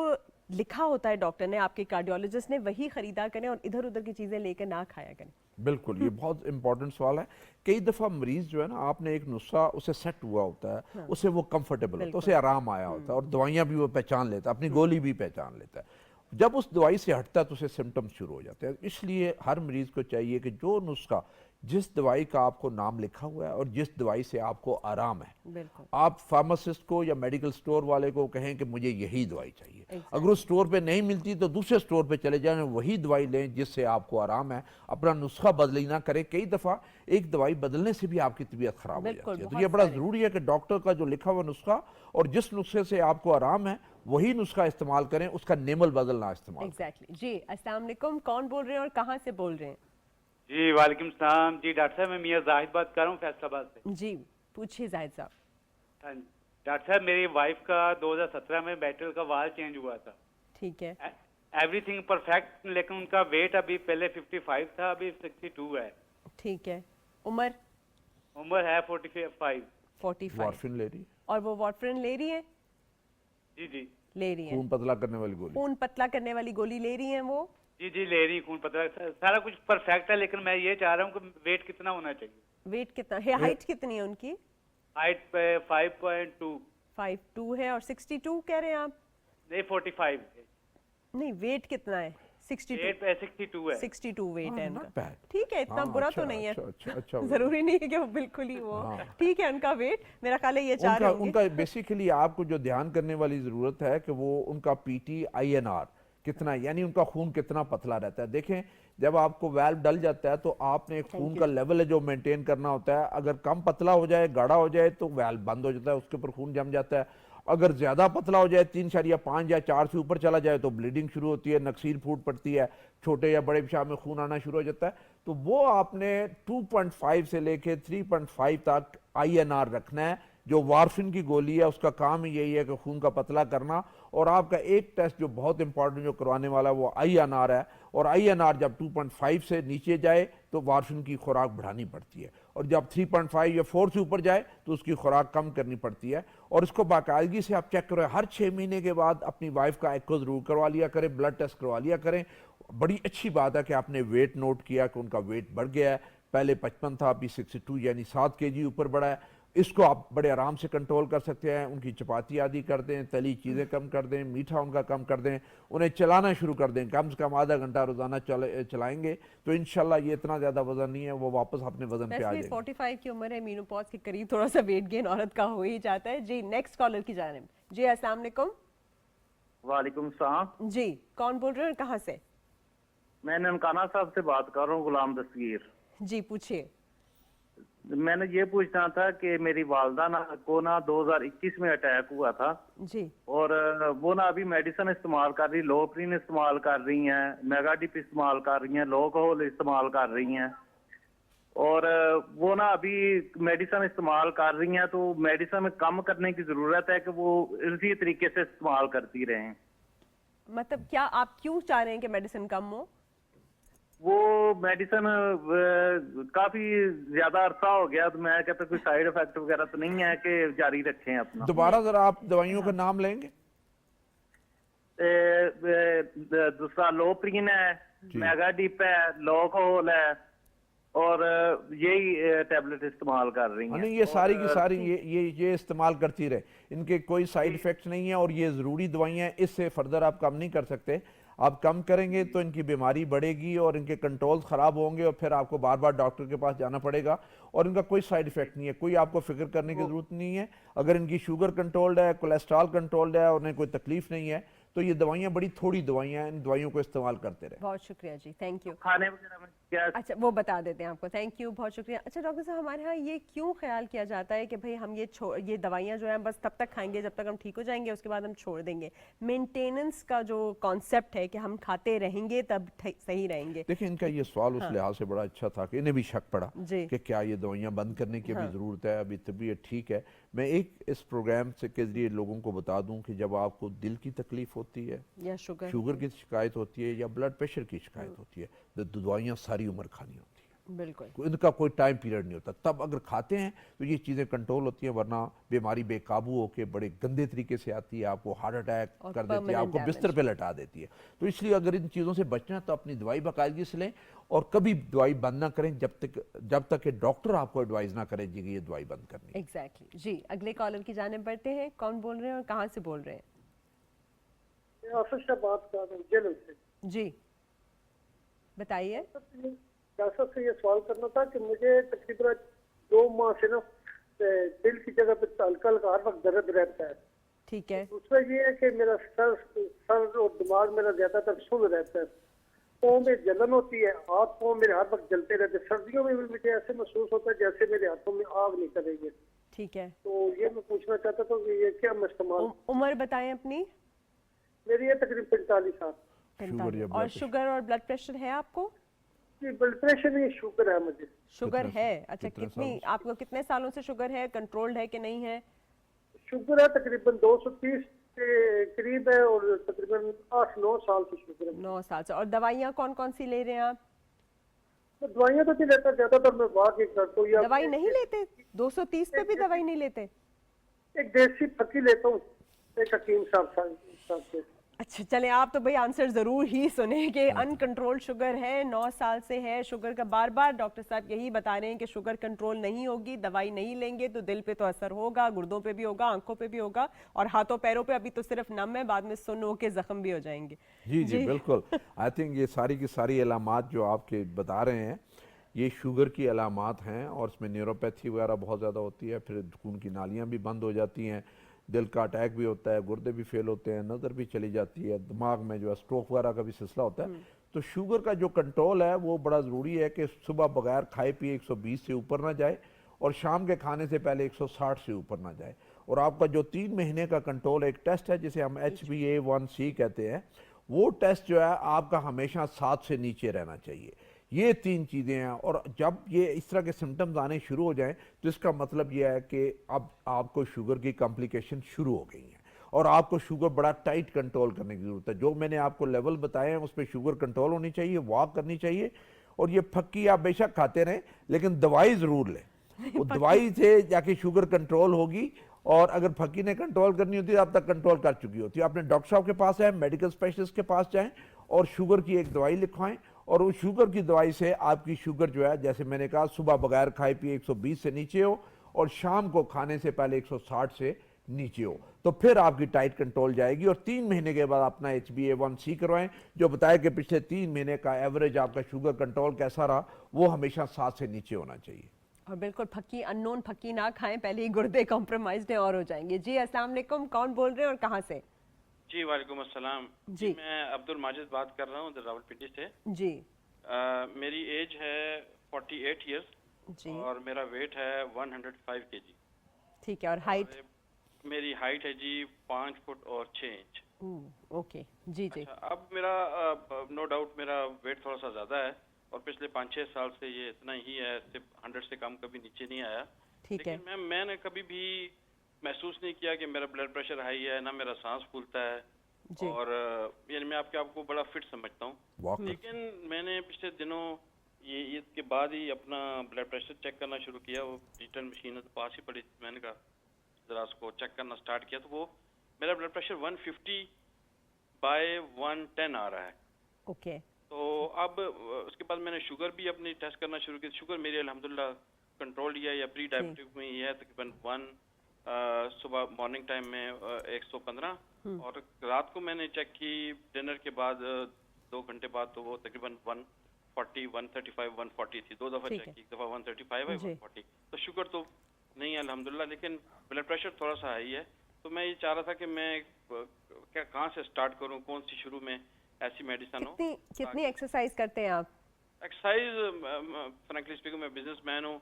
लिखा होता है डॉक्टर ने, आपके कार्डियोलॉजिस्ट ने, वही खरीदा करें और इधर उधर की चीजें लेकर ना खाया करें। बिल्कुल, ये बहुत इंपॉर्टेंट सवाल है। कई दफ़ा मरीज जो है ना, आपने एक नुस्खा उसे सेट हुआ होता है, उसे वो कंफर्टेबल होता है, उसे आराम आया होता है और दवाइयाँ भी वो पहचान लेता है, अपनी गोली भी पहचान लेता है। जब उस दवाई से हटता है तो उसे सिम्टम्स शुरू हो जाते हैं। इसलिए हर मरीज को चाहिए कि जो नुस्खा, जिस दवाई का आपको नाम लिखा हुआ है और जिस दवाई से आपको आराम है, आप फार्मासिस्ट को या मेडिकल स्टोर वाले को कहें कि मुझे यही दवाई चाहिए। अगर उस स्टोर पे नहीं मिलती तो दूसरे स्टोर पे चले जाएं, वही दवाई लें जिससे आपको आराम है, अपना नुस्खा बदली ना करें। कई दफ़ा एक दवाई बदलने से भी आपकी तबीयत खराब हो जाती है। तो ये बड़ा ज़रूरी है कि डॉक्टर का जो लिखा हुआ नुस्खा और जिस नुस्खे से आपको आराम है वही नुस्खा इस्तेमाल करें, उसका नेमल बदलना इस्तेमाल। एग्जैक्टली। जी अस्सलाम वालेकुम, कौन बोल रहे हैं और कहाँ से बोल रहे हैं? जी वालेकुम सलाम। जी डॉक्टर साहब, मैं मियां जाहिद बात कर रहा हूँ फैसलाबाद से। जी पूछिए जाहिद साहब। डॉक्टर साहब, मेरी वाइफ का 2017 में बैटल का वाल चेंज हुआ था। ठीक है। एवरीथिंग परफेक्ट, लेकिन उनका वेट अभी पहले 55 था, अभी 62 है। ठीक है। उम्र है 45। वारफिन ले रही, और वो वारफिन ले रही है? जी जी ले रही हैं। खून पतला करने वाली गोली। खून पतला करने वाली गोली ले रही हैं वो? जी जी ले रही खून पतला, सारा कुछ परफेक्ट है, लेकिन मैं ये चाह रहा हूँ कि वेट कितना होना चाहिए। वेट कितना है? हाइट कितनी है उनकी? हाइट पे 5.2। 5'2" है। और 62 कह रहे हैं आप? नहीं 45। नहीं, वेट कितना है? 62 वेट 62 है। 62 वेट है not इनका। bad. ठीक है, इतना हाँ, बुरा अच्छा, तो नहीं है। अच्छा जरूरी नहीं है कि वो बिल्कुल ही वो। हाँ। ठीक है, उनका वेट मेरा ख्याल है ये चाह रहे होंगे। उनका बेसिकली आपको जो ध्यान करने वाली जरूरत है कि वो उनका पीटी INR कितना, यानी उनका खून कितना पतला रहता है। देखें, जब आपको वाल्व डल जाता है तो आपने खून का लेवल है जो मेंटेन करना होता है। अगर कम पतला हो जाए, गाढ़ा हो जाए तो वाल्व बंद हो जाता है, उसके ऊपर खून जम जाता है। अगर ज्यादा पतला हो जाए, 3.5 या 4 से ऊपर चला जाए तो ब्लीडिंग शुरू होती है, नक्सीर फूट पड़ती है, छोटे या बड़े पेशाब में खून आना शुरू हो जाता है। तो वो आपने 2.5 से लेके 3.5 तक INR रखना है। जो वारफिन की गोली है उसका काम ही यही है कि खून का पतला करना। और आपका एक टेस्ट जो बहुत इंपॉर्टेंट जो करवाने वाला है वो INR है, और INR जब 2.5 से नीचे जाए तो वारफिन की खुराक बढ़ानी पड़ती है, और जब 3.5 या 4 से ऊपर जाए तो उसकी खुराक कम करनी पड़ती है। और इसको बाकायदगी से आप चेक करें, हर 6 महीने के बाद अपनी वाइफ का एको जरूर करवा लिया करें, ब्लड टेस्ट करवा लिया करें। बड़ी अच्छी बात है कि आपने वेट नोट किया कि उनका वेट बढ़ गया है, पहले 55 था, अभी 62 यानी 7 kg ऊपर बढ़ा है। इसको आप बड़े आराम से कंट्रोल कर सकते हैं। उनकी चपाती आदि कर दें, तली चीज़ें कम कर दें, मीठा उनका कम कर दें, उन्हें चलाना शुरू कर दें, कम से कम आधा घंटा रोजाना चलाएंगे तो इंशाल्लाह ये इतना ज़्यादा वजन नहीं है, वो वापस अपने वजन पे आ जाएंगे। 45 की उम्र है, मीनोपॉज के करीब थोड़ा सा वेट गेन औरत का हो ही जाता है। जी, नेक्स्ट कॉलर की जानिब। जी अस्सलाम वालेकुम। वालेकुम सलाम। जी, कौन बोल रहे हैं, कहाँ से? मैं ननकाना साहब से बात कर रहा हूँ, गुलाम दस्तगीर। जी पूछिए। मैंने ये पूछना था कि मेरी वालदा को 2021 में अटैक हुआ था जी, और वो अभी मेडिसिन इस्तेमाल कर रही, लोप्रिन इस्तेमाल कर रही हैं, मेगाडिप इस्तेमाल कर रही हैं, लोकहोल इस्तेमाल कर रही हैं, और वो अभी मेडिसिन इस्तेमाल कर रही हैं। तो मेडिसिन कम करने की जरूरत है कि वो इसी तरीके से इस्तेमाल करती रहें। मतलब क्या आप क्यों चाह रहे हैं कि मेडिसिन कम हो? वो मेडिसिन काफी ज्यादा अरसा हो गया, तो मैं कहता कोई साइड इफेक्ट वगैरह तो नहीं है कि जारी रखें अपना। दोबारा जरा आप दवाइयों का नाम लेंगे? दूसरा लोप्रिन है, मेगाडिप है, लोकहोल है, और यही टैबलेट इस्तेमाल कर रही हैं। नहीं, ये सारी की सारी ये इस्तेमाल करती रहे, इनके कोई साइड इफेक्ट्स नहीं है और ये ज़रूरी दवाइयाँ हैं। इससे फर्दर आप कम नहीं कर सकते। आप कम करेंगे तो इनकी बीमारी बढ़ेगी और इनके कंट्रोल ख़राब होंगे और फिर आपको बार बार डॉक्टर के पास जाना पड़ेगा। और इनका कोई साइड इफेक्ट नहीं है, कोई आपको फिक्र करने की ज़रूरत नहीं है। अगर इनकी शुगर कंट्रोल्ड है, कोलेस्ट्रॉल कंट्रोल्ड है और उन्हें कोई तकलीफ नहीं है तो ये दवाइयाँ बड़ी थोड़ी दवाइयाँ हैं, इन दवाइयों को इस्तेमाल करते रहे। बहुत शुक्रिया जी, थैंक यू। खाने वगैरह में क्या? अच्छा, वो बता देते हैं आपको। थैंक यू, बहुत शुक्रिया। अच्छा डॉक्टर साहब, हमारे यहाँ ये क्यों ख्याल किया जाता है कि भाई हम ये दवाइयाँ जो हैं बस तब तक खाएंगे जब तक हम ठीक हो जाएंगे, उसके बाद हम छोड़ देंगे। मेंटेनेंस का जो कॉन्सेप्ट है कि हम खाते रहेंगे तब सही रहेंगे। देखिए, इनका ये सवाल उस लिहाज से बड़ा अच्छा था कि इन्हें भी शक पड़ा कि क्या ये दवाइयाँ बंद करने की अभी ज़रूरत है, अभी तबीयत ठीक है। मैं एक इस प्रोग्राम से के जरिए लोगों को बता दूं कि जब आपको दिल की तकलीफ होती है या शुगर की शिकायत होती है या ब्लड प्रेशर की शिकायत होती है तो दवाइयाँ सारी उम्र खानी होती है। बिल्कुल, इनका कोई टाइम पीरियड नहीं होता। तब अगर खाते हैं तो ये चीज़ें कंट्रोल होती हैं, वरना बीमारी बेकाबू होकर बड़े गंदे तरीके से आती है, आपको हार्ट अटैक कर देती है, आपको बिस्तर पे लटा देती है। तो इसलिए अगर इन चीज़ों से बचना तो अपनी दवाई बाकायदगी से लें और कभी दवाई बंद ना करें जब तक कि डॉक्टर आपको एडवाइस ना करें जी ये दवाई बंद करनी। एग्जैक्टली। जी, अगले कॉलर की जानिब बढ़ते हैं। कौन बोल रहे हैं और कहाँ से बोल रहे हैं? ऑफिस से बात कर रहे हैं, जेल से। जी बताइए। डॉक्टर से ये सवाल करना था कि मुझे तकरीबन 2 माह से ना दिल की जगह पे हल्का हल्का हर वक्त दर्द रहता है। ठीक है। दूसरा ये है कि मेरा सर और दिमाग मेरा ज्यादातर सुन रहता है, पाँव में जलन होती है, हाथ पाँव मेरे हर वक्त जलते रहते हैं। सर्दियों में भी मुझे ऐसे महसूस होता है जैसे मेरे हाथों में आग निकल रही है। ठीक है। तो ये मैं पूछना चाहता था कि ये क्या मैं इस्तेमाल। उम्र बताएं अपनी। मेरी है तकरीबन 45 साल। 45। और शुगर और ब्लड प्रेशर है आपको? ब्लड प्रेशर नहीं, शुगर है मुझे। शुगर है? अच्छा, कितनी आपको कितने सालों से शुगर है? कंट्रोल्ड है कि नहीं है? शुगर है तकरीबन 230 के करीब है और तकरीबन 8-9 साल से शुगर है। 9 साल से। और दवाइयाँ कौन कौन सी ले रहे हैं आप? तो दवाइयाँ तो नहीं लेता, ज्यादातर मैं बाहर की करता हूँ। दवाई नहीं लेते? 230 पे भी दवाई नहीं लेते? एक देसी फकी लेता हूँ। एक हकीम साहब से। अच्छा चलें, आप तो भाई आंसर ज़रूर ही सुने कि अनकंट्रोल शुगर है, 9 साल से है शुगर का। बार बार डॉक्टर साहब यही बता रहे हैं कि शुगर कंट्रोल नहीं होगी, दवाई नहीं लेंगे तो दिल पे तो असर होगा, गुर्दों पे भी होगा, आंखों पे भी होगा और हाथों पैरों पे अभी तो सिर्फ नम है, बाद में सुन हो के जख्म भी हो जाएंगे। जी जी बिल्कुल। आई थिंक ये सारी की सारी अलामात जो आपके बता रहे हैं ये शुगर की अलामात हैं और इसमें न्यूरोपैथी वगैरह बहुत ज़्यादा होती है, फिर खून की नालियाँ भी बंद हो जाती हैं, दिल का अटैक भी होता है, गुर्दे भी फेल होते हैं, नज़र भी चली जाती है, दिमाग में जो है स्ट्रोक वगैरह का भी सिलसिला होता है। तो शुगर का जो कंट्रोल है वो बड़ा ज़रूरी है कि सुबह बगैर खाए पिए 120 से ऊपर ना जाए और शाम के खाने से पहले 160 से ऊपर ना जाए। और आपका जो 3 महीने का कंट्रोल एक टेस्ट है जिसे हम HbA1c कहते हैं, वो टेस्ट जो है आपका हमेशा 7 से नीचे रहना चाहिए। ये 3 चीज़ें हैं और जब ये इस तरह के सिम्टम्स आने शुरू हो जाएं तो इसका मतलब ये है कि अब आपको शुगर की कॉम्प्लिकेशन शुरू हो गई हैं और आपको शुगर बड़ा टाइट कंट्रोल करने की ज़रूरत है। जो मैंने आपको लेवल बताए हैं उस पर शुगर कंट्रोल होनी चाहिए, वॉक करनी चाहिए और ये फक्की आप बेशक खाते रहें लेकिन दवाई ज़रूर लें। वो दवाई से जाके शुगर कंट्रोल होगी और अगर फक्की ने कंट्रोल करनी होती है अब तक कंट्रोल कर चुकी होती है। अपने डॉक्टर साहब के पास आए, मेडिकल स्पेशलिस्ट के पास जाएं और शुगर की एक दवाई लिखवाएं और उस शुगर की दवाई से आपकी शुगर जो है जैसे मैंने कहा सुबह बगैर खाए पिए 120 से नीचे हो और शाम को खाने से पहले 160 से नीचे हो, तो फिर आपकी टाइट कंट्रोल जाएगी। और 3 महीने के बाद अपना HbA1c करवाएं जो बताया कि पिछले 3 महीने का एवरेज आपका शुगर कंट्रोल कैसा रहा, वो हमेशा 7 से नीचे होना चाहिए। और बिल्कुल फक्की अननोन फक्की ना खाएं, पहले ही गुर्दे कॉम्प्रोमाइज्ड हैं और हो जाएंगे। जी अस्सलाम वालेकुम, कौन बोल रहे हैं और कहाँ से? जी वालेकुम अस्सलाम जी, मैं अब्दुल माजिद बात कर रहा हूँ रावलपिंडी से जी। मेरी एज है 48 इयर्स और मेरा वेट है 105 kg। ठीक है, और हाइट? मेरी हाइट है जी 5 फुट और 6 इंच। ओके जी जी। अच्छा, अब मेरा नो डाउट मेरा वेट थोड़ा सा ज़्यादा है और पिछले 5-6 साल से ये इतना ही है, सिर्फ 100 से कम कभी नीचे नहीं आया। ठीक है। लेकिन मैंने कभी भी महसूस नहीं किया कि मेरा ब्लड प्रेशर हाई है, ना मेरा सांस फूलता है और यानी मैं आपको बड़ा फिट समझता हूँ। लेकिन मैंने पिछले दिनों ये ईद के बाद ही अपना ब्लड प्रेशर चेक करना शुरू किया। वो डिजिटल मशीन तो पास ही पड़ी, मैंने कहा जरा उसको चेक करना स्टार्ट किया तो वो मेरा ब्लड प्रेशर 150/110 आ रहा है। ओके। तो अब उसके बाद मैंने शुगर भी अपनी टेस्ट करना शुरू की। शुगर मेरी अल्हम्दुलिल्लाह कंट्रोल ही है या प्री डायबिटिक में ही है, तकरीबन सुबह मॉर्निंग टाइम में 115 और रात को मैंने चेक की डिनर के बाद 2 घंटे बाद तो वो तकरीबन 140, 135, 140 थी। 2 दफ़ा चेक की, एक दफ़ा 135 है 140। तो शुगर तो नहीं है अल्हम्दुलिल्लाह, लेकिन ब्लड प्रेशर थोड़ा सा हाई है। तो मैं ये चाह रहा था कि मैं क्या कहाँ से स्टार्ट करूँ, कौन सी शुरू में ऐसी मेडिसिन हो। कितनी एक्सरसाइज करते हैं आप? एक्सरसाइज फ्रैंकली स्पीकिंग मैं बिजनेसमैन हूँ,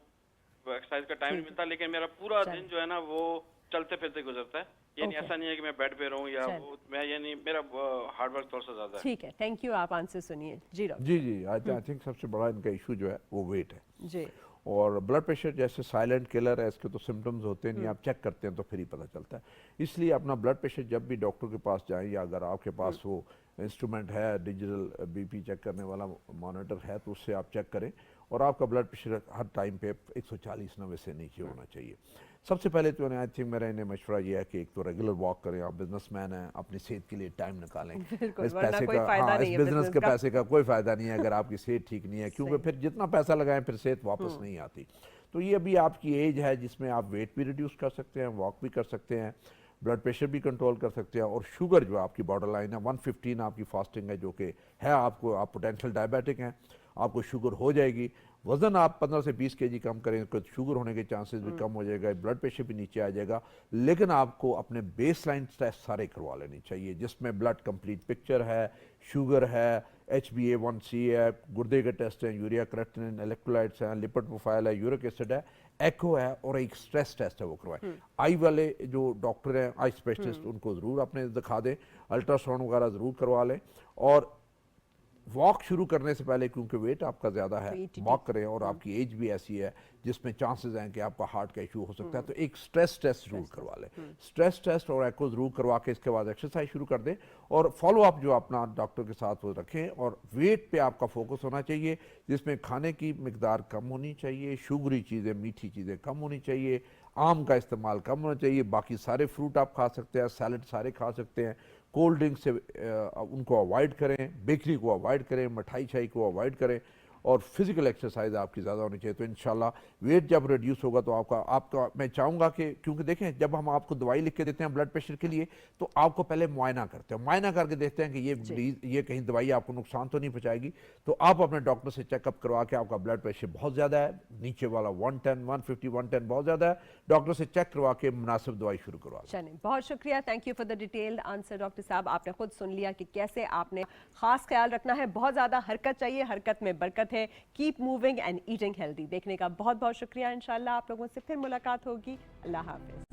एक्सरसाइज का टाइम नहीं मिलता, लेकिन मेरा पूरा दिन जो है ना वो चलते फिरते गुजरता है। यानी ऐसा नहीं है कि मैं बेड पे रहूं या वो मैं यानी मेरा हार्ड वर्क थोड़ा सा ज्यादा है। ठीक है, थैंक यू, आप आंसर सुनिए। जी doctor. Ji ji, I think सबसे बड़ा इनका इशू जो है वो वेट है जी। और ब्लड प्रेशर जैसे साइलेंट किलर है, इसके तो सिम्टम्स होते नहीं, आप चेक करते हैं तो फिर ही पता चलता है। इसलिए अपना ब्लड प्रेशर जब भी डॉक्टर के पास जाएं या अगर आपके पास वो इंस्ट्रूमेंट है डिजिटल बीपी चेक करने वाला मॉनिटर है तो उससे आप चेक करें और आपका ब्लड प्रेशर हर टाइम पे 140/90 से नीचे होना चाहिए। सबसे पहले तो आई थिंक मेरा इन्हें मशवरा ये है कि एक तो रेगुलर वॉक करें। आप बिजनेसमैन हैं, अपनी सेहत के लिए टाइम निकालें। इस पैसे का इस बिजनेस के पैसे का कोई फ़ायदा नहीं है अगर आपकी सेहत ठीक नहीं है, क्योंकि फिर जितना पैसा लगाएं फिर सेहत वापस नहीं आती। तो ये अभी आपकी एज है जिसमें आप वेट भी रिड्यूस कर सकते हैं, वॉक भी कर सकते हैं, ब्लड प्रेशर भी कंट्रोल कर सकते हैं और शुगर जो आपकी बॉर्डर लाइन है 115 आपकी फास्टिंग है जो कि है आपको, आप पोटेंशियल डायबिटिक हैं, आपको शुगर हो जाएगी। वज़न आप 15 से 20 kg कम करें तो शुगर होने के चांसेस भी कम हो जाएगा, ब्लड प्रेशर भी नीचे आ जाएगा। लेकिन आपको अपने बेस लाइन टेस्ट सारे करवा लेने चाहिए जिसमें ब्लड कंप्लीट पिक्चर है, शुगर है, HbA1c है, गुर्दे के टेस्ट हैं, यूरिया क्रेटिनिन, इलेक्ट्रोलाइट्स हैं, लिपिड प्रोफाइल है, यूरिक एसिड है, एको है और एक स्ट्रेस टेस्ट है वो करवाएं। आई वाले जो डॉक्टर हैं, आई स्पेशलिस्ट, उनको ज़रूर अपने दिखा दें, अल्ट्रासाउंड वगैरह ज़रूर करवा लें और वॉक शुरू करने से पहले क्योंकि वेट आपका ज़्यादा है वॉक करें और आपकी एज भी ऐसी है जिसमें चांसेस हैं कि आपका हार्ट का इशू हो सकता है, तो एक स्ट्रेस टेस्ट जरूर करवा लें। स्ट्रेस टेस्ट और एको ज़रूर करवा के इसके बाद एक्सरसाइज शुरू कर दें और फॉलो अप जो अपना डॉक्टर के साथ वो रखें और वेट पे आपका फोकस होना चाहिए जिसमें खाने की मिकदार कम होनी चाहिए, शुगरी चीज़ें, मीठी चीज़ें कम होनी चाहिए, आम का इस्तेमाल कम होना चाहिए, बाकी सारे फ्रूट आप खा सकते हैं, सैलड सारे खा सकते हैं। कोल्ड ड्रिंक से उनको अवॉइड करें, बेकरी को अवॉइड करें, मिठाई शाई को अवॉइड करें, और फिजिकल एक्सरसाइज आपकी ज़्यादा होनी चाहिए। तो इंशाल्लाह वेट जब रिड्यूस होगा तो आपका मैं चाहूँगा कि, क्योंकि देखें जब हम आपको दवाई लिख के देते हैं ब्लड प्रेशर के लिए तो आपको पहले मुआयना करते हैं, मुआयना करके देखते हैं कि ये कहीं दवाई आपको नुकसान तो नहीं पहुँचाएगी। तो आप अपने डॉक्टर से चेकअप करवा के, आपका ब्लड प्रेशर बहुत ज़्यादा है, नीचे वाला 110, 150, 110 बहुत ज़्यादा है, डॉक्टर से चेक करवा के मुनासिब दवाई शुरू करवा। चलिए, बहुत शुक्रिया, thank you for the detailed answer doctor साहब। आपने खुद सुन लिया कि कैसे आपने खास ख्याल रखना है, बहुत ज़्यादा हरकत चाहिए, हरकत में बरकत है। Keep moving and eating healthy. देखने का बहुत बहुत शुक्रिया। इंशाल्लाह आप लोगों से फिर मुलाकात होगी। अल्लाह हाफिज।